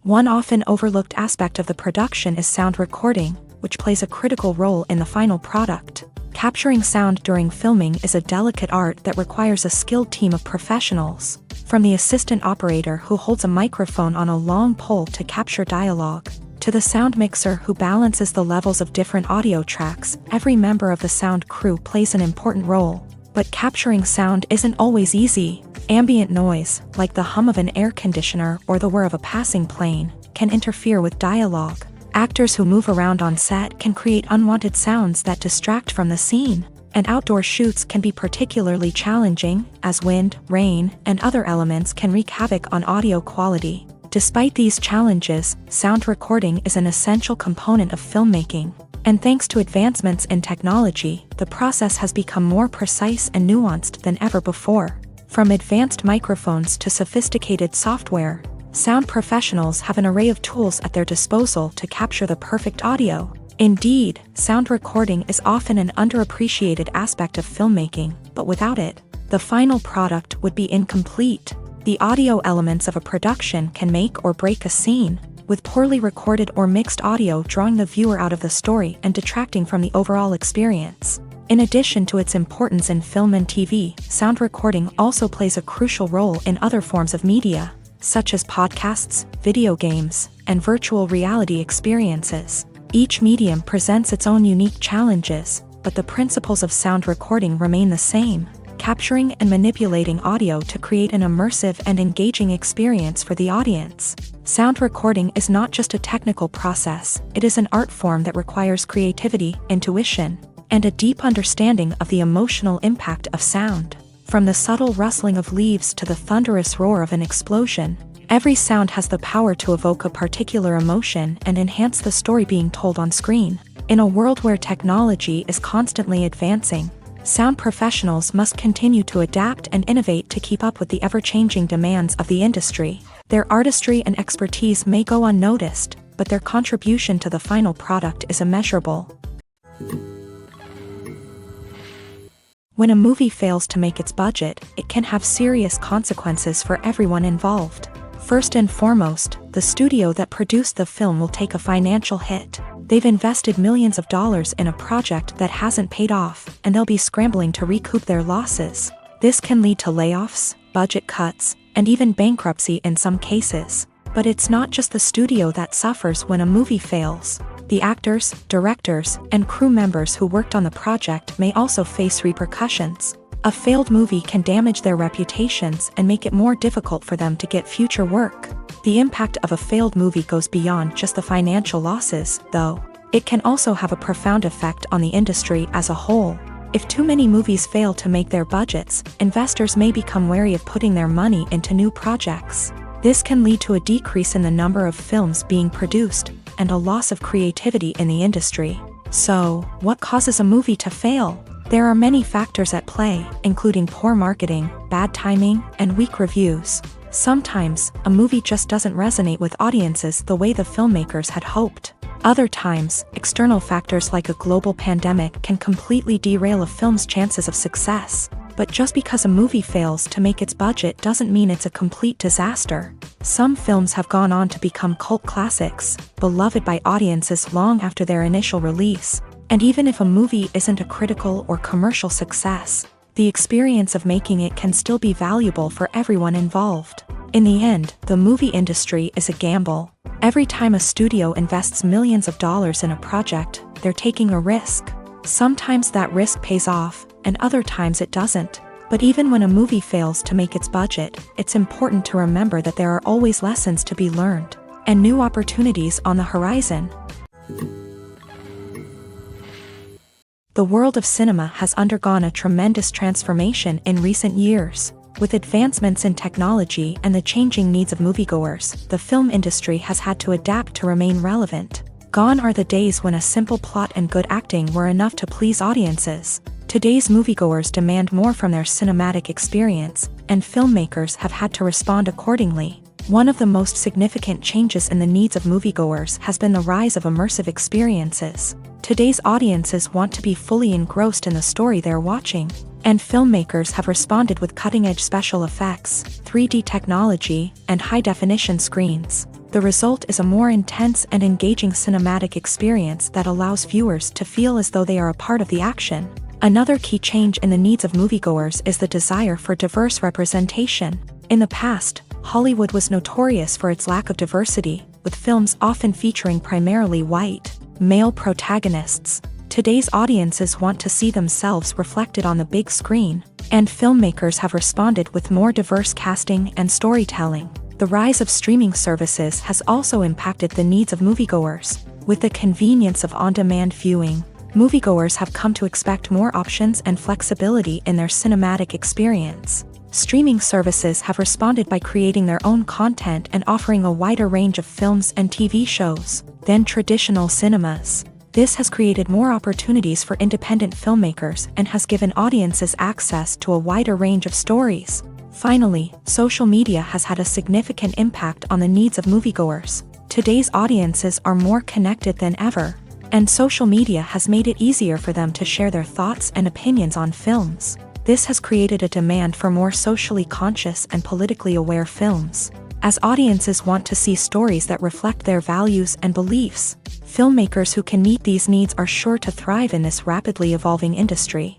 One often overlooked aspect of the production is sound recording, which plays a critical role in the final product. Capturing sound during filming is a delicate art that requires a skilled team of professionals, from the assistant operator who holds a microphone on a long pole to capture dialogue, to the sound mixer who balances the levels of different audio tracks. Every member of the sound crew plays an important role. But capturing sound isn't always easy. Ambient noise, like the hum of an air conditioner or the whir of a passing plane, can interfere with dialogue. Actors who move around on set can create unwanted sounds that distract from the scene. And outdoor shoots can be particularly challenging, as wind, rain, and other elements can wreak havoc on audio quality. Despite these challenges, sound recording is an essential component of filmmaking. And thanks to advancements in technology, the process has become more precise and nuanced than ever before. From advanced microphones to sophisticated software, sound professionals have an array of tools at their disposal to capture the perfect audio. Indeed, sound recording is often an underappreciated aspect of filmmaking, but without it, the final product would be incomplete. The audio elements of a production can make or break a scene, with poorly recorded or mixed audio drawing the viewer out of the story and detracting from the overall experience. In addition to its importance in film and TV, sound recording also plays a crucial role in other forms of media, such as podcasts, video games, and virtual reality experiences. Each medium presents its own unique challenges, but the principles of sound recording remain the same, capturing and manipulating audio to create an immersive and engaging experience for the audience. Sound recording is not just a technical process, it is an art form that requires creativity, intuition, and a deep understanding of the emotional impact of sound. From the subtle rustling of leaves to the thunderous roar of an explosion, every sound has the power to evoke a particular emotion and enhance the story being told on screen. In a world where technology is constantly advancing, sound professionals must continue to adapt and innovate to keep up with the ever-changing demands of the industry. Their artistry and expertise may go unnoticed, but their contribution to the final product is immeasurable. When a movie fails to make its budget, it can have serious consequences for everyone involved. First and foremost, the studio that produced the film will take a financial hit. They've invested millions of dollars in a project that hasn't paid off, and they'll be scrambling to recoup their losses. This can lead to layoffs, budget cuts, and even bankruptcy in some cases. But it's not just the studio that suffers when a movie fails. The actors, directors, and crew members who worked on the project may also face repercussions. A failed movie can damage their reputations and make it more difficult for them to get future work. The impact of a failed movie goes beyond just the financial losses, though. It can also have a profound effect on the industry as a whole. If too many movies fail to make their budgets, investors may become wary of putting their money into new projects. This can lead to a decrease in the number of films being produced, and a loss of creativity in the industry. So, what causes a movie to fail? There are many factors at play, including poor marketing, bad timing, and weak reviews. Sometimes, a movie just doesn't resonate with audiences the way the filmmakers had hoped. Other times, external factors like a global pandemic can completely derail a film's chances of success. But just because a movie fails to make its budget doesn't mean it's a complete disaster. Some films have gone on to become cult classics, beloved by audiences long after their initial release. And even if a movie isn't a critical or commercial success, the experience of making it can still be valuable for everyone involved. In the end, the movie industry is a gamble. Every time a studio invests millions of dollars in a project, they're taking a risk. Sometimes that risk pays off, and other times it doesn't. But even when a movie fails to make its budget, it's important to remember that there are always lessons to be learned, and new opportunities on the horizon. The world of cinema has undergone a tremendous transformation in recent years. With advancements in technology and the changing needs of moviegoers, the film industry has had to adapt to remain relevant. Gone are the days when a simple plot and good acting were enough to please audiences. Today's moviegoers demand more from their cinematic experience, and filmmakers have had to respond accordingly. One of the most significant changes in the needs of moviegoers has been the rise of immersive experiences. Today's audiences want to be fully engrossed in the story they're watching, and filmmakers have responded with cutting-edge special effects, 3D technology, and high-definition screens. The result is a more intense and engaging cinematic experience that allows viewers to feel as though they are a part of the action. Another key change in the needs of moviegoers is the desire for diverse representation. In the past, Hollywood was notorious for its lack of diversity, with films often featuring primarily white, male protagonists. Today's audiences want to see themselves reflected on the big screen, and filmmakers have responded with more diverse casting and storytelling. The rise of streaming services has also impacted the needs of moviegoers. With the convenience of on-demand viewing, moviegoers have come to expect more options and flexibility in their cinematic experience. Streaming services have responded by creating their own content and offering a wider range of films and TV shows than traditional cinemas. This has created more opportunities for independent filmmakers and has given audiences access to a wider range of stories. Finally, social media has had a significant impact on the needs of moviegoers. Today's audiences are more connected than ever, and social media has made it easier for them to share their thoughts and opinions on films. This has created a demand for more socially conscious and politically aware films. As audiences want to see stories that reflect their values and beliefs, filmmakers who can meet these needs are sure to thrive in this rapidly evolving industry.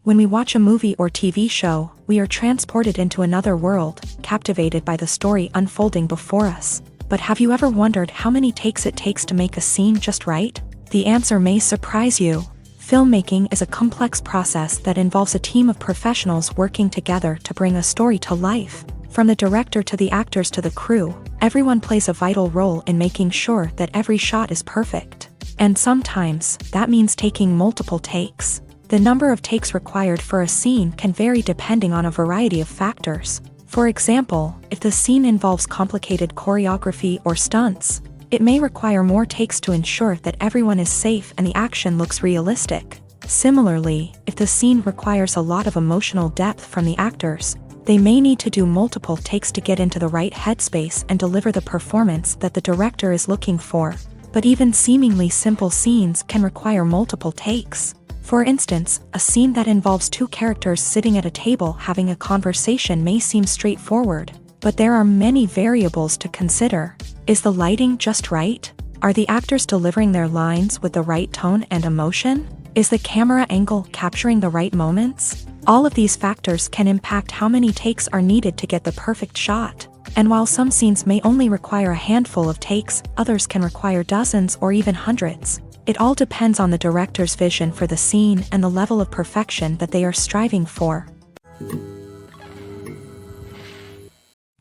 When we watch a movie or TV show, we are transported into another world, captivated by the story unfolding before us. But have you ever wondered how many takes it takes to make a scene just right? The answer may surprise you. Filmmaking is a complex process that involves a team of professionals working together to bring a story to life. From the director to the actors to the crew, everyone plays a vital role in making sure that every shot is perfect. And sometimes, that means taking multiple takes. The number of takes required for a scene can vary depending on a variety of factors. For example, if the scene involves complicated choreography or stunts, it may require more takes to ensure that everyone is safe and the action looks realistic. Similarly, if the scene requires a lot of emotional depth from the actors, they may need to do multiple takes to get into the right headspace and deliver the performance that the director is looking for. But even seemingly simple scenes can require multiple takes. For instance, a scene that involves two characters sitting at a table having a conversation may seem straightforward, but there are many variables to consider. Is the lighting just right? Are the actors delivering their lines with the right tone and emotion? Is the camera angle capturing the right moments? All of these factors can impact how many takes are needed to get the perfect shot. And while some scenes may only require a handful of takes, others can require dozens or even hundreds. It all depends on the director's vision for the scene and the level of perfection that they are striving for.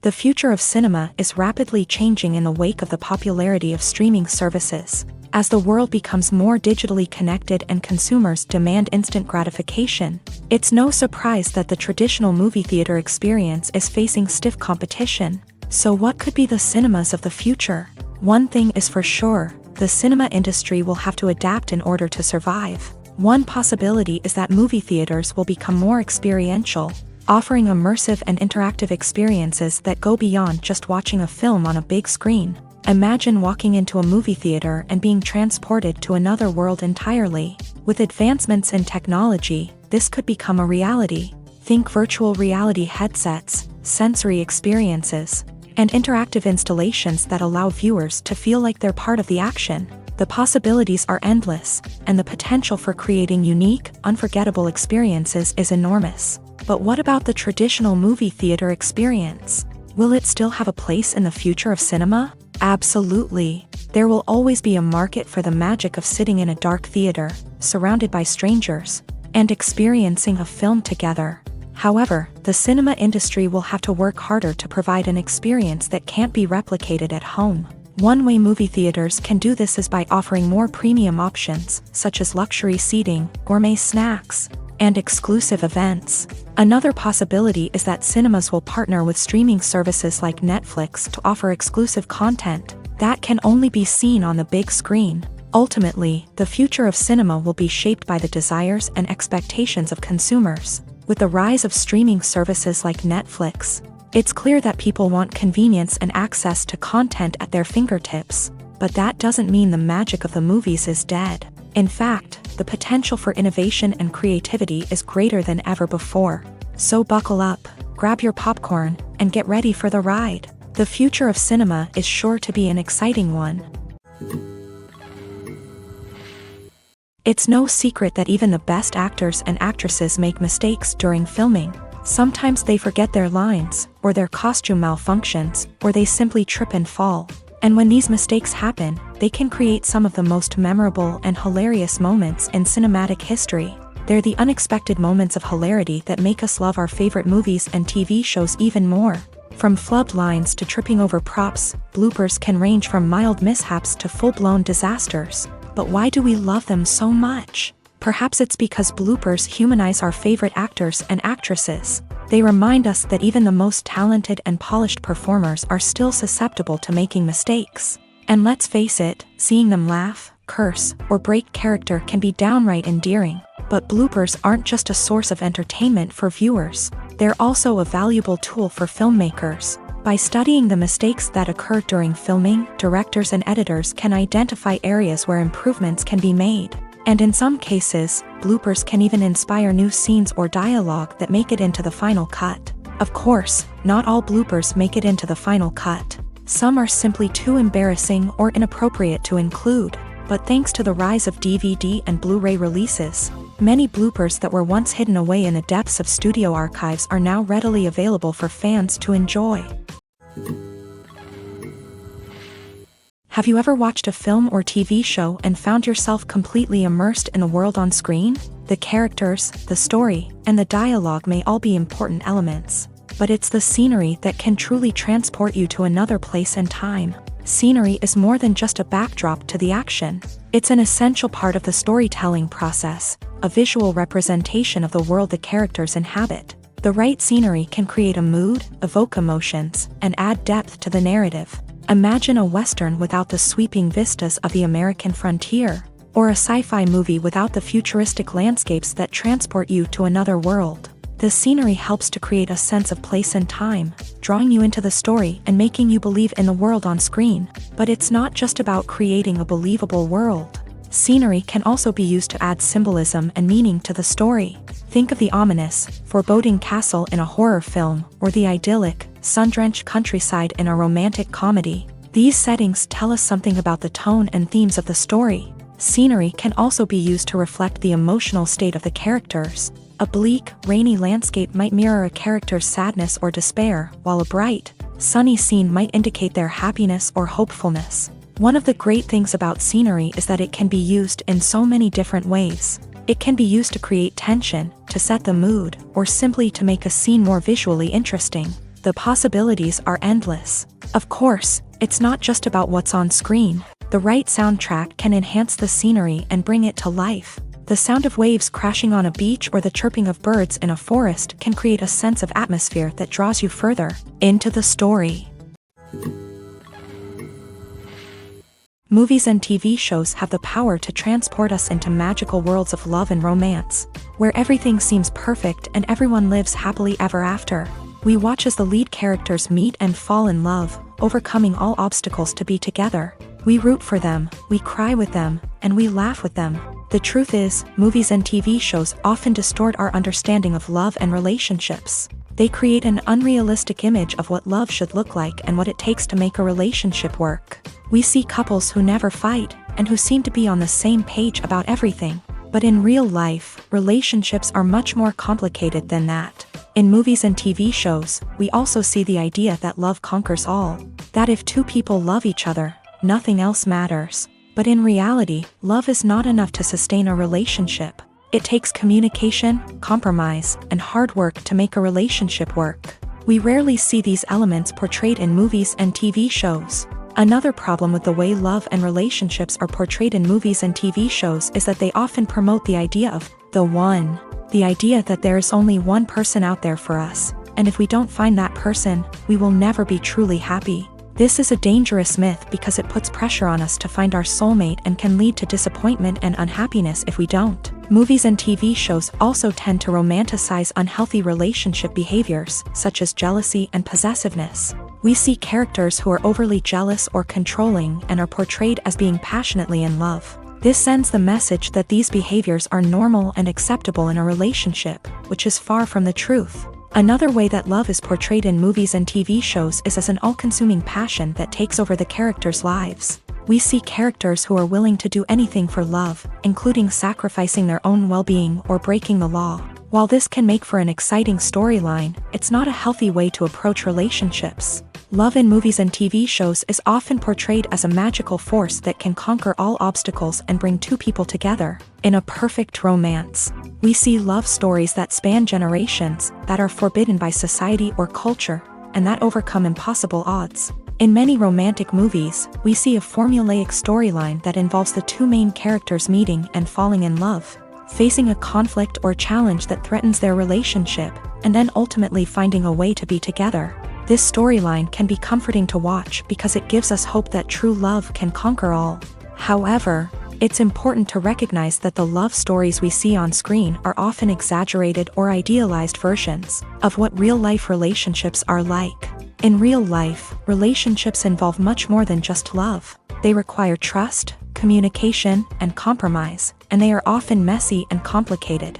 The future of cinema is rapidly changing in the wake of the popularity of streaming services. As the world becomes more digitally connected and consumers demand instant gratification, it's no surprise that the traditional movie theater experience is facing stiff competition. So what could be the cinemas of the future? One thing is for sure, the cinema industry will have to adapt in order to survive. One possibility is that movie theaters will become more experiential, offering immersive and interactive experiences that go beyond just watching a film on a big screen. Imagine walking into a movie theater and being transported to another world entirely. With advancements in technology, this could become a reality. Think virtual reality headsets, sensory experiences, and interactive installations that allow viewers to feel like they're part of the action. The possibilities are endless, and the potential for creating unique, unforgettable experiences is enormous. But what about the traditional movie theater experience? Will it still have a place in the future of cinema? Absolutely. There will always be a market for the magic of sitting in a dark theater, surrounded by strangers, and experiencing a film together. However, the cinema industry will have to work harder to provide an experience that can't be replicated at home. One way movie theaters can do this is by offering more premium options, such as luxury seating, gourmet snacks, and exclusive events. Another possibility is that cinemas will partner with streaming services like Netflix to offer exclusive content that can only be seen on the big screen. Ultimately, the future of cinema will be shaped by the desires and expectations of consumers. With the rise of streaming services like Netflix, it's clear that people want convenience and access to content at their fingertips. But that doesn't mean the magic of the movies is dead. In fact, the potential for innovation and creativity is greater than ever before. So buckle up, grab your popcorn, and get ready for the ride. The future of cinema is sure to be an exciting one. It's no secret that even the best actors and actresses make mistakes during filming. Sometimes they forget their lines, or their costume malfunctions, or they simply trip and fall. And when these mistakes happen, they can create some of the most memorable and hilarious moments in cinematic history. They're the unexpected moments of hilarity that make us love our favorite movies and TV shows even more. From flubbed lines to tripping over props, bloopers can range from mild mishaps to full-blown disasters. But why do we love them so much? Perhaps it's because bloopers humanize our favorite actors and actresses. They remind us that even the most talented and polished performers are still susceptible to making mistakes. And let's face it, seeing them laugh, curse, or break character can be downright endearing. But bloopers aren't just a source of entertainment for viewers. They're also a valuable tool for filmmakers. By studying the mistakes that occur during filming, directors and editors can identify areas where improvements can be made. And in some cases, bloopers can even inspire new scenes or dialogue that make it into the final cut. Of course, not all bloopers make it into the final cut. Some are simply too embarrassing or inappropriate to include. But thanks to the rise of DVD and Blu-ray releases, many bloopers that were once hidden away in the depths of studio archives are now readily available for fans to enjoy. Have you ever watched a film or TV show and found yourself completely immersed in the world on screen? The characters, the story, and the dialogue may all be important elements, but it's the scenery that can truly transport you to another place and time. Scenery is more than just a backdrop to the action. It's an essential part of the storytelling process, a visual representation of the world the characters inhabit. The right scenery can create a mood, evoke emotions, and add depth to the narrative. Imagine a Western without the sweeping vistas of the American frontier, or a sci-fi movie without the futuristic landscapes that transport you to another world. The scenery helps to create a sense of place and time, drawing you into the story and making you believe in the world on screen. But it's not just about creating a believable world. Scenery can also be used to add symbolism and meaning to the story. Think of the ominous, foreboding castle in a horror film, or the idyllic, sun-drenched countryside in a romantic comedy. These settings tell us something about the tone and themes of the story. Scenery can also be used to reflect the emotional state of the characters. A bleak, rainy landscape might mirror a character's sadness or despair, while a bright, sunny scene might indicate their happiness or hopefulness. One of the great things about scenery is that it can be used in so many different ways. It can be used to create tension, to set the mood, or simply to make a scene more visually interesting. The possibilities are endless. Of course, it's not just about what's on screen. The right soundtrack can enhance the scenery and bring it to life. The sound of waves crashing on a beach or the chirping of birds in a forest can create a sense of atmosphere that draws you further into the story. Movies and TV shows have the power to transport us into magical worlds of love and romance, where everything seems perfect and everyone lives happily ever after. We watch as the lead characters meet and fall in love, overcoming all obstacles to be together. We root for them, we cry with them, and we laugh with them. The truth is, movies and TV shows often distort our understanding of love and relationships. They create an unrealistic image of what love should look like and what it takes to make a relationship work. We see couples who never fight, and who seem to be on the same page about everything. But in real life, relationships are much more complicated than that. In movies and TV shows, we also see the idea that love conquers all, that if two people love each other, nothing else matters. But in reality, love is not enough to sustain a relationship. It takes communication, compromise, and hard work to make a relationship work. We rarely see these elements portrayed in movies and TV shows. Another problem with the way love and relationships are portrayed in movies and TV shows is that they often promote the idea of the one. The idea that there is only one person out there for us, and if we don't find that person, we will never be truly happy. This is a dangerous myth because it puts pressure on us to find our soulmate and can lead to disappointment and unhappiness if we don't. Movies and TV shows also tend to romanticize unhealthy relationship behaviors, such as jealousy and possessiveness. We see characters who are overly jealous or controlling and are portrayed as being passionately in love. This sends the message that these behaviors are normal and acceptable in a relationship, which is far from the truth. Another way that love is portrayed in movies and TV shows is as an all-consuming passion that takes over the characters' lives. We see characters who are willing to do anything for love, including sacrificing their own well-being or breaking the law. While this can make for an exciting storyline, it's not a healthy way to approach relationships. Love in movies and TV shows is often portrayed as a magical force that can conquer all obstacles and bring two people together in a perfect romance. We see love stories that span generations, that are forbidden by society or culture, and that overcome impossible odds. In many romantic movies, we see a formulaic storyline that involves the two main characters meeting and falling in love, facing a conflict or challenge that threatens their relationship, and then ultimately finding a way to be together. This storyline can be comforting to watch because it gives us hope that true love can conquer all. However, it's important to recognize that the love stories we see on screen are often exaggerated or idealized versions of what real-life relationships are like. In real life, relationships involve much more than just love. They require trust, communication, and compromise, and they are often messy and complicated.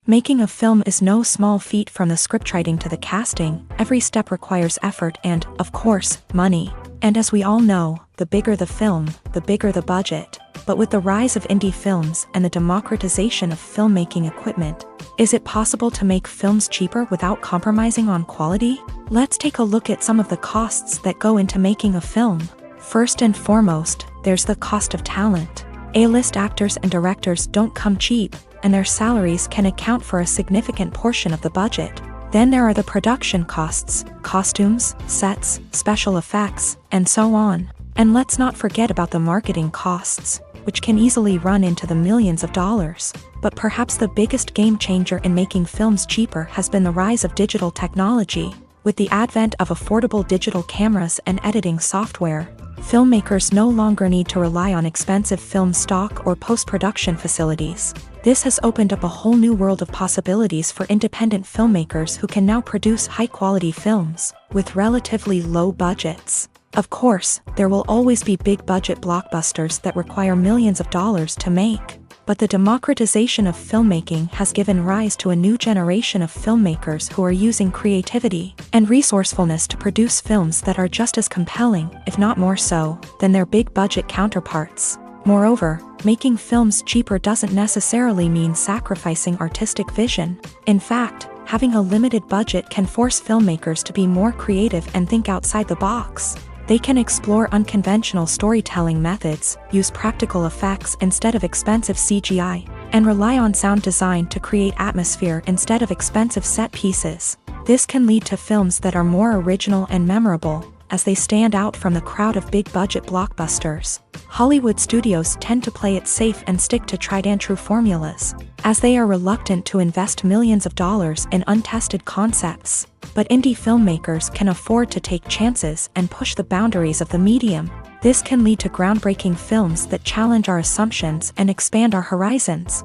Making a film is no small feat. From the scriptwriting to the casting, every step requires effort and, of course, money. And as we all know, the bigger the film, the bigger the budget. But with the rise of indie films and the democratization of filmmaking equipment, is it possible to make films cheaper without compromising on quality? Let's take a look at some of the costs that go into making a film. First and foremost, there's the cost of talent. A-list actors and directors don't come cheap, and their salaries can account for a significant portion of the budget. Then there are the production costs, costumes, sets, special effects, and so on. And let's not forget about the marketing costs, which can easily run into the millions of dollars. But perhaps the biggest game changer in making films cheaper has been the rise of digital technology. With the advent of affordable digital cameras and editing software, filmmakers no longer need to rely on expensive film stock or post-production facilities. This has opened up a whole new world of possibilities for independent filmmakers who can now produce high-quality films with relatively low budgets. Of course, there will always be big-budget blockbusters that require millions of dollars to make. But the democratization of filmmaking has given rise to a new generation of filmmakers who are using creativity and resourcefulness to produce films that are just as compelling, if not more so, than their big-budget counterparts. Moreover, making films cheaper doesn't necessarily mean sacrificing artistic vision. In fact, having a limited budget can force filmmakers to be more creative and think outside the box. They can explore unconventional storytelling methods, use practical effects instead of expensive CGI, and rely on sound design to create atmosphere instead of expensive set pieces. This can lead to films that are more original and memorable, as they stand out from the crowd of big-budget blockbusters. Hollywood studios tend to play it safe and stick to tried-and-true formulas, as they are reluctant to invest millions of dollars in untested concepts. But indie filmmakers can afford to take chances and push the boundaries of the medium. This can lead to groundbreaking films that challenge our assumptions and expand our horizons.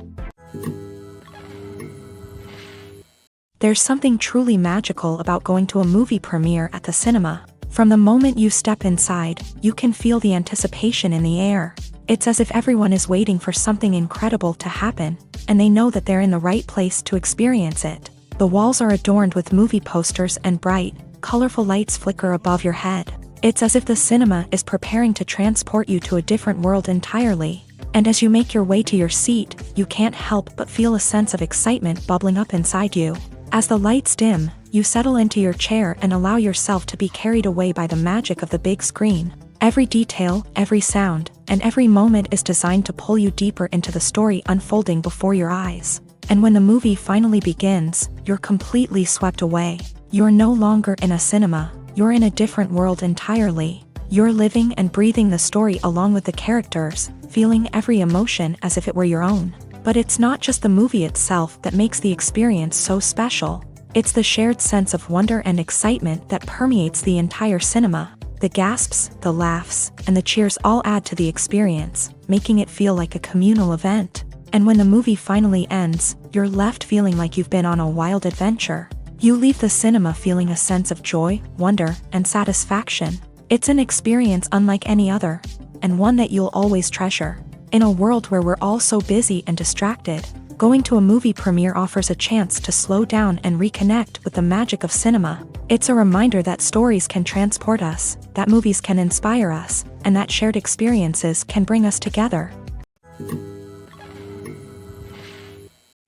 There's something truly magical about going to a movie premiere at the cinema. From the moment you step inside, you can feel the anticipation in the air. It's as if everyone is waiting for something incredible to happen, and they know that they're in the right place to experience it. The walls are adorned with movie posters and bright, colorful lights flicker above your head. It's as if the cinema is preparing to transport you to a different world entirely. And as you make your way to your seat, you can't help but feel a sense of excitement bubbling up inside you. As the lights dim, you settle into your chair and allow yourself to be carried away by the magic of the big screen. Every detail, every sound, and every moment is designed to pull you deeper into the story unfolding before your eyes. And when the movie finally begins, you're completely swept away. You're no longer in a cinema, you're in a different world entirely. You're living and breathing the story along with the characters, feeling every emotion as if it were your own. But it's not just the movie itself that makes the experience so special. It's the shared sense of wonder and excitement that permeates the entire cinema. The gasps, the laughs, and the cheers all add to the experience, making it feel like a communal event. And when the movie finally ends, you're left feeling like you've been on a wild adventure. You leave the cinema feeling a sense of joy, wonder, and satisfaction. It's an experience unlike any other, and one that you'll always treasure. In a world where we're all so busy and distracted, going to a movie premiere offers a chance to slow down and reconnect with the magic of cinema. It's a reminder that stories can transport us, that movies can inspire us, and that shared experiences can bring us together.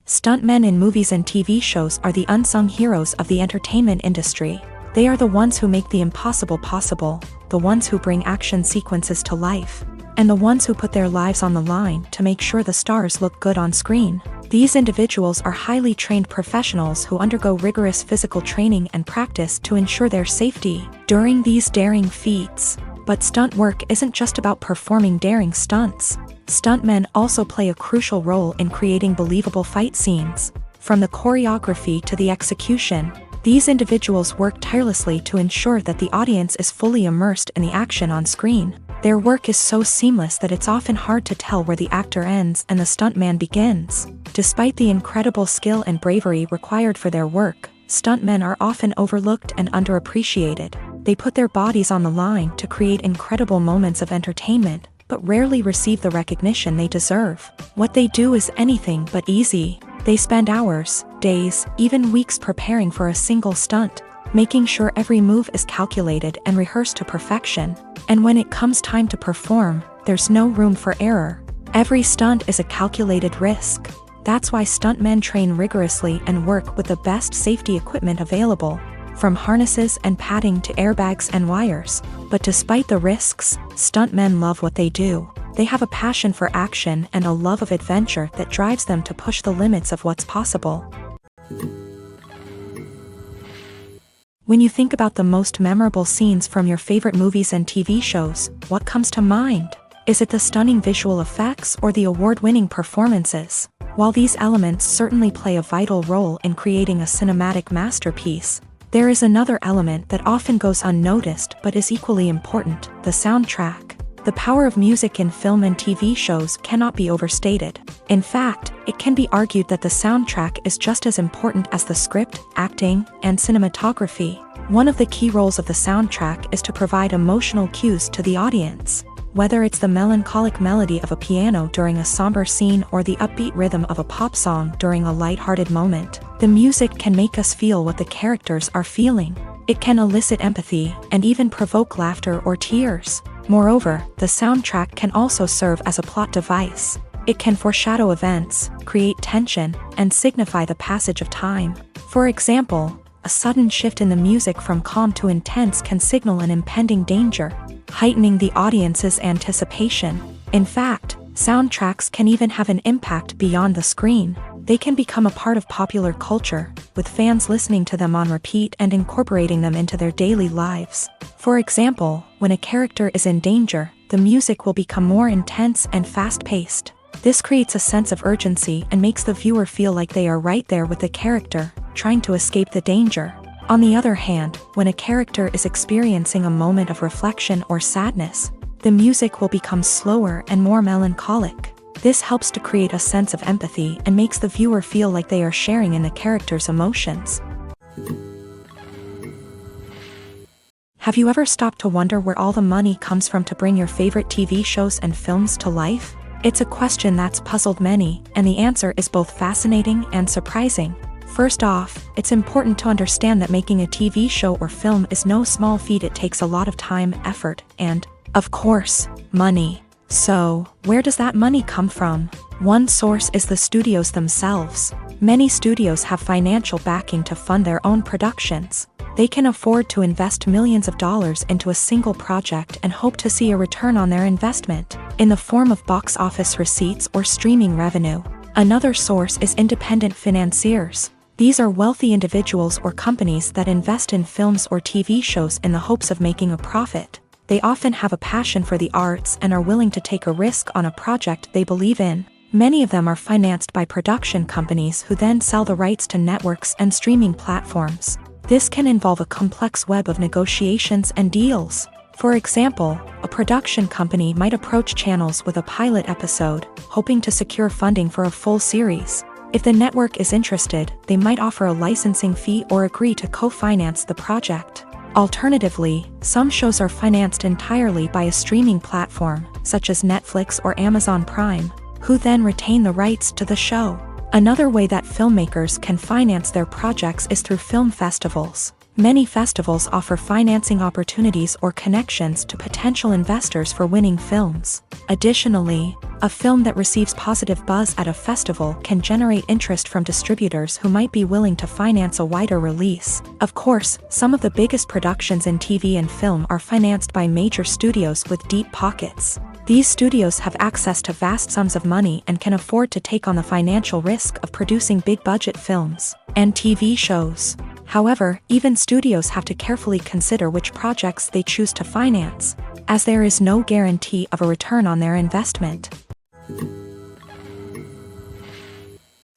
Stuntmen in movies and TV shows are the unsung heroes of the entertainment industry. They are the ones who make the impossible possible, the ones who bring action sequences to life, and the ones who put their lives on the line to make sure the stars look good on screen. These individuals are highly trained professionals who undergo rigorous physical training and practice to ensure their safety during these daring feats. But stunt work isn't just about performing daring stunts. Stuntmen also play a crucial role in creating believable fight scenes. From the choreography to the execution, these individuals work tirelessly to ensure that the audience is fully immersed in the action on screen. Their work is so seamless that it's often hard to tell where the actor ends and the stuntman begins. Despite the incredible skill and bravery required for their work, stuntmen are often overlooked and underappreciated. They put their bodies on the line to create incredible moments of entertainment, but rarely receive the recognition they deserve. What they do is anything but easy. They spend hours, days, even weeks preparing for a single stunt, making sure every move is calculated and rehearsed to perfection. And when it comes time to perform, there's no room for error. Every stunt is a calculated risk. That's why stuntmen train rigorously and work with the best safety equipment available, from harnesses and padding to airbags and wires. But despite the risks, stuntmen love what they do. They have a passion for action and a love of adventure that drives them to push the limits of what's possible. When you think about the most memorable scenes from your favorite movies and TV shows, what comes to mind? Is it the stunning visual effects or the award-winning performances? While these elements certainly play a vital role in creating a cinematic masterpiece, there is another element that often goes unnoticed but is equally important: the soundtrack. The power of music in film and TV shows cannot be overstated. In fact, it can be argued that the soundtrack is just as important as the script, acting, and cinematography. One of the key roles of the soundtrack is to provide emotional cues to the audience. Whether it's the melancholic melody of a piano during a somber scene or the upbeat rhythm of a pop song during a lighthearted moment, the music can make us feel what the characters are feeling. It can elicit empathy and even provoke laughter or tears. Moreover, the soundtrack can also serve as a plot device. It can foreshadow events, create tension, and signify the passage of time. For example, a sudden shift in the music from calm to intense can signal an impending danger, heightening the audience's anticipation. In fact, soundtracks can even have an impact beyond the screen. They can become a part of popular culture, with fans listening to them on repeat and incorporating them into their daily lives. For example, when a character is in danger, the music will become more intense and fast-paced. This creates a sense of urgency and makes the viewer feel like they are right there with the character, trying to escape the danger. On the other hand, when a character is experiencing a moment of reflection or sadness, the music will become slower and more melancholic. This helps to create a sense of empathy and makes the viewer feel like they are sharing in the character's emotions. Have you ever stopped to wonder where all the money comes from to bring your favorite TV shows and films to life? It's a question that's puzzled many, and the answer is both fascinating and surprising. First off, it's important to understand that making a TV show or film is no small feat. It takes a lot of time, effort, and, of course, money. So, where does that money come from? One source is the studios themselves. Many studios have financial backing to fund their own productions. They can afford to invest millions of dollars into a single project and hope to see a return on their investment, in the form of box office receipts or streaming revenue. Another source is independent financiers. These are wealthy individuals or companies that invest in films or TV shows in the hopes of making a profit. They often have a passion for the arts and are willing to take a risk on a project they believe in. Many of them are financed by production companies who then sell the rights to networks and streaming platforms. This can involve a complex web of negotiations and deals. For example, a production company might approach channels with a pilot episode, hoping to secure funding for a full series. If the network is interested, they might offer a licensing fee or agree to co-finance the project. Alternatively, some shows are financed entirely by a streaming platform, such as Netflix or Amazon Prime, who then retain the rights to the show. Another way that filmmakers can finance their projects is through film festivals. Many festivals offer financing opportunities or connections to potential investors for winning films. Additionally, a film that receives positive buzz at a festival can generate interest from distributors who might be willing to finance a wider release. Of course, some of the biggest productions in TV and film are financed by major studios with deep pockets. These studios have access to vast sums of money and can afford to take on the financial risk of producing big-budget films and TV shows. However, even studios have to carefully consider which projects they choose to finance, as there is no guarantee of a return on their investment.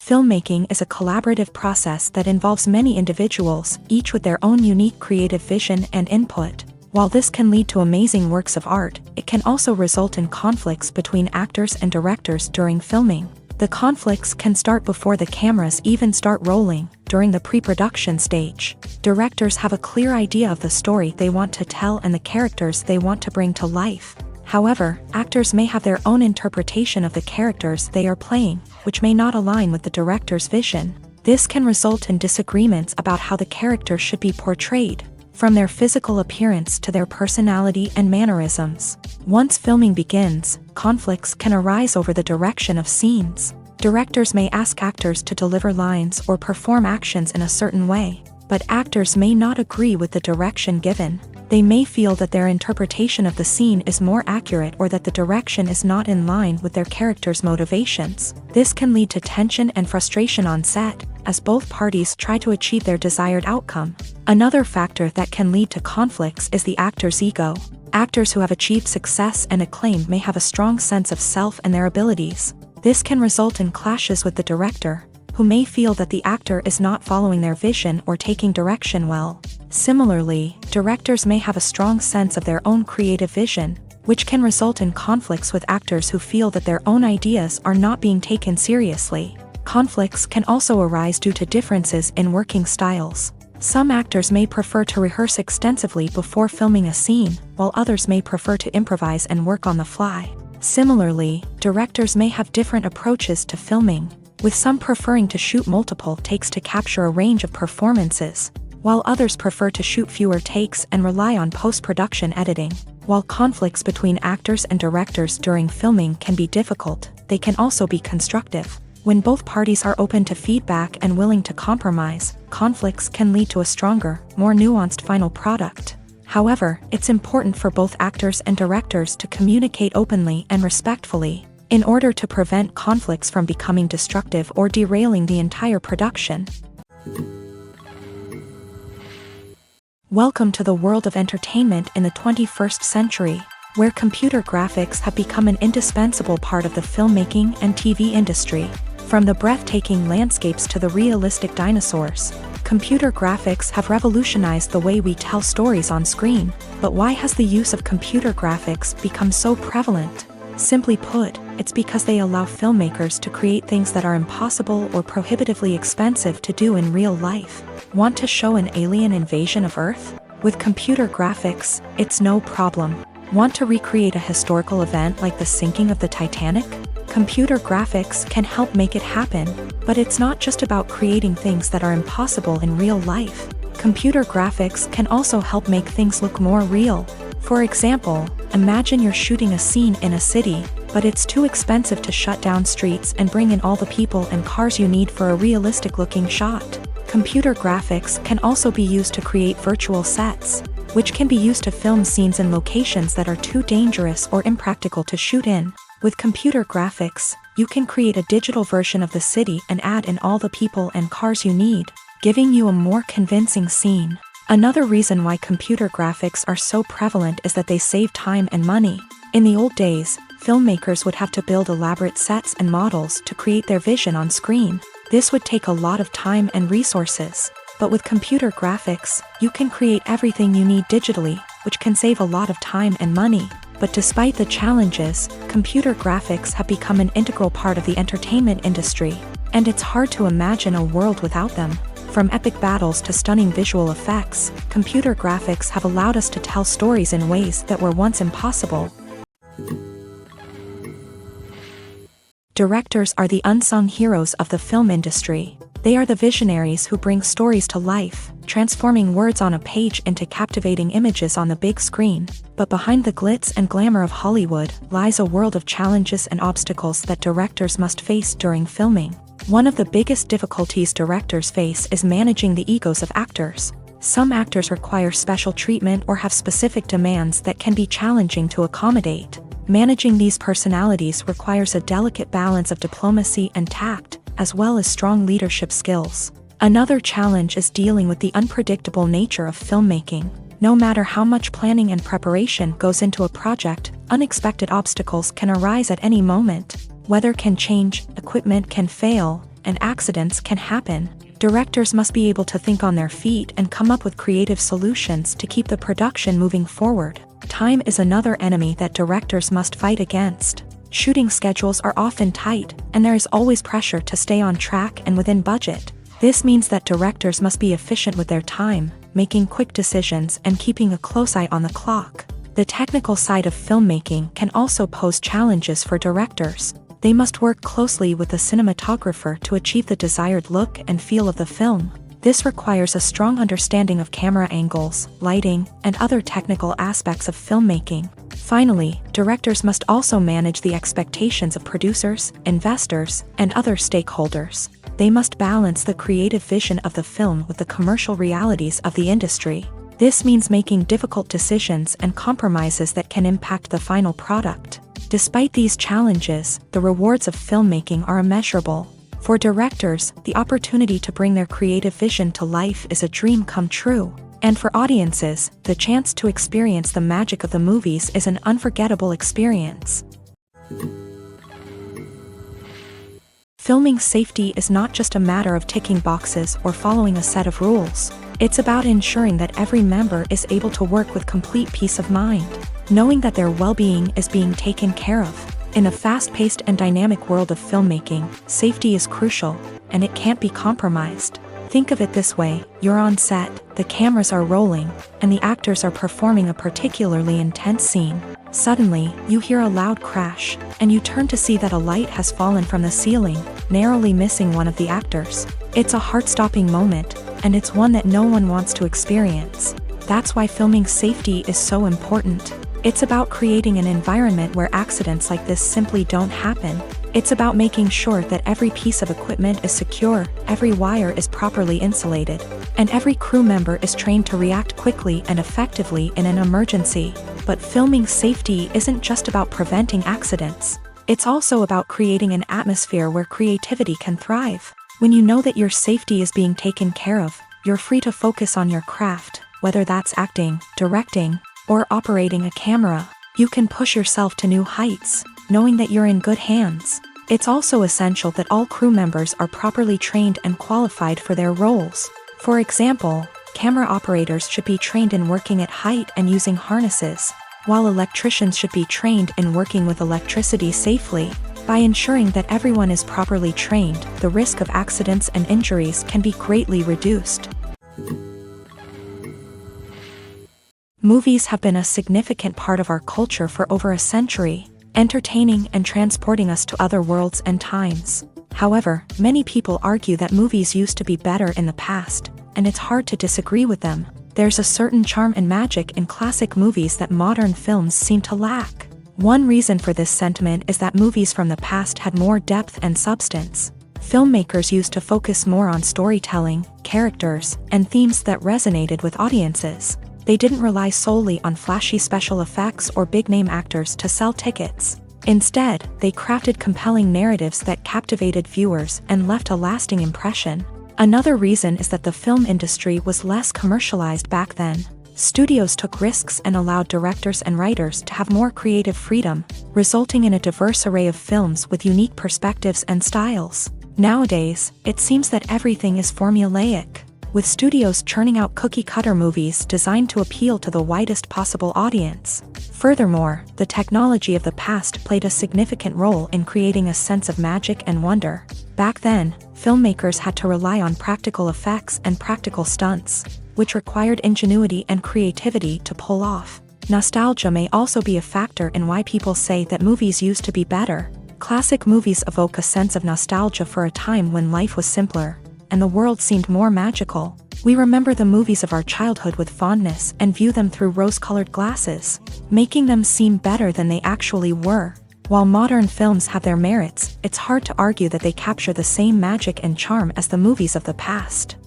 Filmmaking is a collaborative process that involves many individuals, each with their own unique creative vision and input. While this can lead to amazing works of art, it can also result in conflicts between actors and directors during filming. The conflicts can start before the cameras even start rolling, during the pre-production stage. Directors have a clear idea of the story they want to tell and the characters they want to bring to life. However, actors may have their own interpretation of the characters they are playing, which may not align with the director's vision. This can result in disagreements about how the characters should be portrayed, from their physical appearance to their personality and mannerisms. Once filming begins, conflicts can arise over the direction of scenes. Directors may ask actors to deliver lines or perform actions in a certain way, but actors may not agree with the direction given. They may feel that their interpretation of the scene is more accurate or that the direction is not in line with their character's motivations. This can lead to tension and frustration on set, as both parties try to achieve their desired outcome. Another factor that can lead to conflicts is the actor's ego. Actors who have achieved success and acclaim may have a strong sense of self and their abilities. This can result in clashes with the director, who may feel that the actor is not following their vision or taking direction well. Similarly, directors may have a strong sense of their own creative vision, which can result in conflicts with actors who feel that their own ideas are not being taken seriously. Conflicts can also arise due to differences in working styles. Some actors may prefer to rehearse extensively before filming a scene, while others may prefer to improvise and work on the fly. Similarly, directors may have different approaches to filming, with some preferring to shoot multiple takes to capture a range of performances, while others prefer to shoot fewer takes and rely on post-production editing. While conflicts between actors and directors during filming can be difficult, they can also be constructive. When both parties are open to feedback and willing to compromise, conflicts can lead to a stronger, more nuanced final product. However, it's important for both actors and directors to communicate openly and respectfully, in order to prevent conflicts from becoming destructive or derailing the entire production. Welcome to the world of entertainment in the 21st century, where computer graphics have become an indispensable part of the filmmaking and TV industry. From the breathtaking landscapes to the realistic dinosaurs, computer graphics have revolutionized the way we tell stories on screen. But why has the use of computer graphics become so prevalent? Simply put, it's because they allow filmmakers to create things that are impossible or prohibitively expensive to do in real life. Want to show an alien invasion of Earth? With computer graphics, it's no problem. Want to recreate a historical event like the sinking of the Titanic? Computer graphics can help make it happen, but it's not just about creating things that are impossible in real life. Computer graphics can also help make things look more real. For example, imagine you're shooting a scene in a city, but it's too expensive to shut down streets and bring in all the people and cars you need for a realistic-looking shot. Computer graphics can also be used to create virtual sets, which can be used to film scenes in locations that are too dangerous or impractical to shoot in. With computer graphics, you can create a digital version of the city and add in all the people and cars you need, giving you a more convincing scene. Another reason why computer graphics are so prevalent is that they save time and money. In the old days, filmmakers would have to build elaborate sets and models to create their vision on screen. This would take a lot of time and resources. But with computer graphics, you can create everything you need digitally, which can save a lot of time and money. But despite the challenges, computer graphics have become an integral part of the entertainment industry, and it's hard to imagine a world without them. From epic battles to stunning visual effects, computer graphics have allowed us to tell stories in ways that were once impossible. Directors are the unsung heroes of the film industry. They are the visionaries who bring stories to life, transforming words on a page into captivating images on the big screen. But behind the glitz and glamour of Hollywood lies a world of challenges and obstacles that directors must face during filming. One of the biggest difficulties directors face is managing the egos of actors. Some actors require special treatment or have specific demands that can be challenging to accommodate. Managing these personalities requires a delicate balance of diplomacy and tact, as well as strong leadership skills. Another challenge is dealing with the unpredictable nature of filmmaking. No matter how much planning and preparation goes into a project, unexpected obstacles can arise at any moment. Weather can change, equipment can fail, and accidents can happen. Directors must be able to think on their feet and come up with creative solutions to keep the production moving forward. Time is another enemy that directors must fight against. Shooting schedules are often tight, and there is always pressure to stay on track and within budget. This means that directors must be efficient with their time, making quick decisions and keeping a close eye on the clock. The technical side of filmmaking can also pose challenges for directors. They must work closely with the cinematographer to achieve the desired look and feel of the film. This requires a strong understanding of camera angles, lighting, and other technical aspects of filmmaking. Finally, directors must also manage the expectations of producers, investors, and other stakeholders. They must balance the creative vision of the film with the commercial realities of the industry. This means making difficult decisions and compromises that can impact the final product. Despite these challenges, the rewards of filmmaking are immeasurable. For directors, the opportunity to bring their creative vision to life is a dream come true. And for audiences, the chance to experience the magic of the movies is an unforgettable experience. Filming safety is not just a matter of ticking boxes or following a set of rules. It's about ensuring that every member is able to work with complete peace of mind, knowing that their well-being is being taken care of. In a fast-paced and dynamic world of filmmaking, safety is crucial, and it can't be compromised. Think of it this way: you're on set, the cameras are rolling, and the actors are performing a particularly intense scene. Suddenly, you hear a loud crash, and you turn to see that a light has fallen from the ceiling, narrowly missing one of the actors. It's a heart-stopping moment, and it's one that no one wants to experience. That's why filming safety is so important. It's about creating an environment where accidents like this simply don't happen. It's about making sure that every piece of equipment is secure, every wire is properly insulated, and every crew member is trained to react quickly and effectively in an emergency. But filming safety isn't just about preventing accidents. It's also about creating an atmosphere where creativity can thrive. When you know that your safety is being taken care of, you're free to focus on your craft, whether that's acting, directing, or operating a camera. You can push yourself to new heights, knowing that you're in good hands. It's also essential that all crew members are properly trained and qualified for their roles. For example, camera operators should be trained in working at height and using harnesses, while electricians should be trained in working with electricity safely. By ensuring that everyone is properly trained, the risk of accidents and injuries can be greatly reduced. Movies have been a significant part of our culture for over a century, entertaining and transporting us to other worlds and times. However, many people argue that movies used to be better in the past, and it's hard to disagree with them. There's a certain charm and magic in classic movies that modern films seem to lack. One reason for this sentiment is that movies from the past had more depth and substance. Filmmakers used to focus more on storytelling, characters, and themes that resonated with audiences. They didn't rely solely on flashy special effects or big-name actors to sell tickets. Instead, they crafted compelling narratives that captivated viewers and left a lasting impression. Another reason is that the film industry was less commercialized back then. Studios took risks and allowed directors and writers to have more creative freedom, resulting in a diverse array of films with unique perspectives and styles. Nowadays, it seems that everything is formulaic, with studios churning out cookie-cutter movies designed to appeal to the widest possible audience. Furthermore, the technology of the past played a significant role in creating a sense of magic and wonder. Back then, filmmakers had to rely on practical effects and practical stunts, which required ingenuity and creativity to pull off. Nostalgia may also be a factor in why people say that movies used to be better. Classic movies evoke a sense of nostalgia for a time when life was simpler, and the world seemed more magical. We remember the movies of our childhood with fondness and view them through rose-colored glasses, making them seem better than they actually were. While modern films have their merits, it's hard to argue that they capture the same magic and charm as the movies of the past.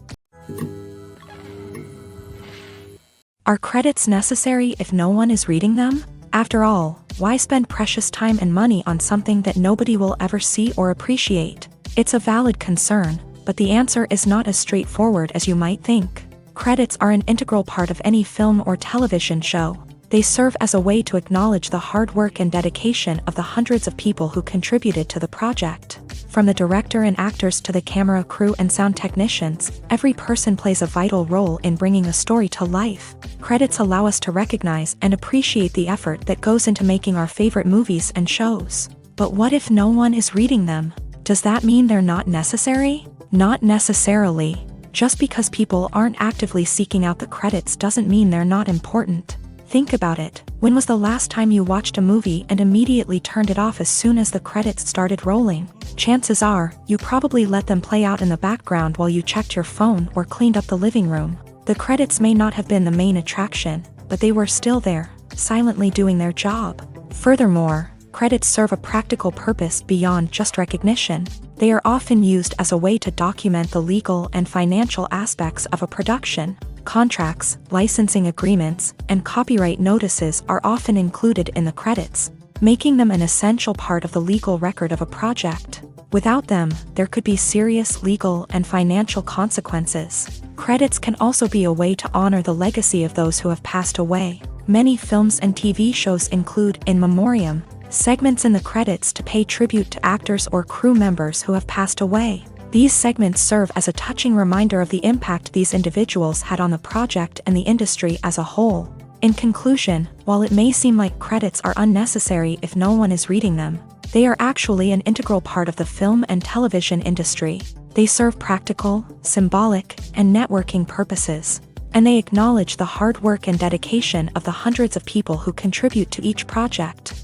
Are credits necessary if no one is reading them? After all, why spend precious time and money on something that nobody will ever see or appreciate? It's a valid concern, but the answer is not as straightforward as you might think. Credits are an integral part of any film or television show. They serve as a way to acknowledge the hard work and dedication of the hundreds of people who contributed to the project. From the director and actors to the camera crew and sound technicians, every person plays a vital role in bringing a story to life. Credits allow us to recognize and appreciate the effort that goes into making our favorite movies and shows. But what if no one is reading them? Does that mean they're not necessary? Not necessarily. Just because people aren't actively seeking out the credits doesn't mean they're not important. Think about it. When was the last time you watched a movie and immediately turned it off as soon as the credits started rolling? Chances are, you probably let them play out in the background while you checked your phone or cleaned up the living room. The credits may not have been the main attraction, but they were still there, silently doing their job. Furthermore, credits serve a practical purpose beyond just recognition. They are often used as a way to document the legal and financial aspects of a production. Contracts, licensing agreements, and copyright notices are often included in the credits, making them an essential part of the legal record of a project. Without them, there could be serious legal and financial consequences. Credits can also be a way to honor the legacy of those who have passed away. Many films and TV shows include in memoriam segments in the credits to pay tribute to actors or crew members who have passed away. These segments serve as a touching reminder of the impact these individuals had on the project and the industry as a whole. In conclusion, while it may seem like credits are unnecessary if no one is reading them, they are actually an integral part of the film and television industry. They serve practical, symbolic, and networking purposes, and they acknowledge the hard work and dedication of the hundreds of people who contribute to each project.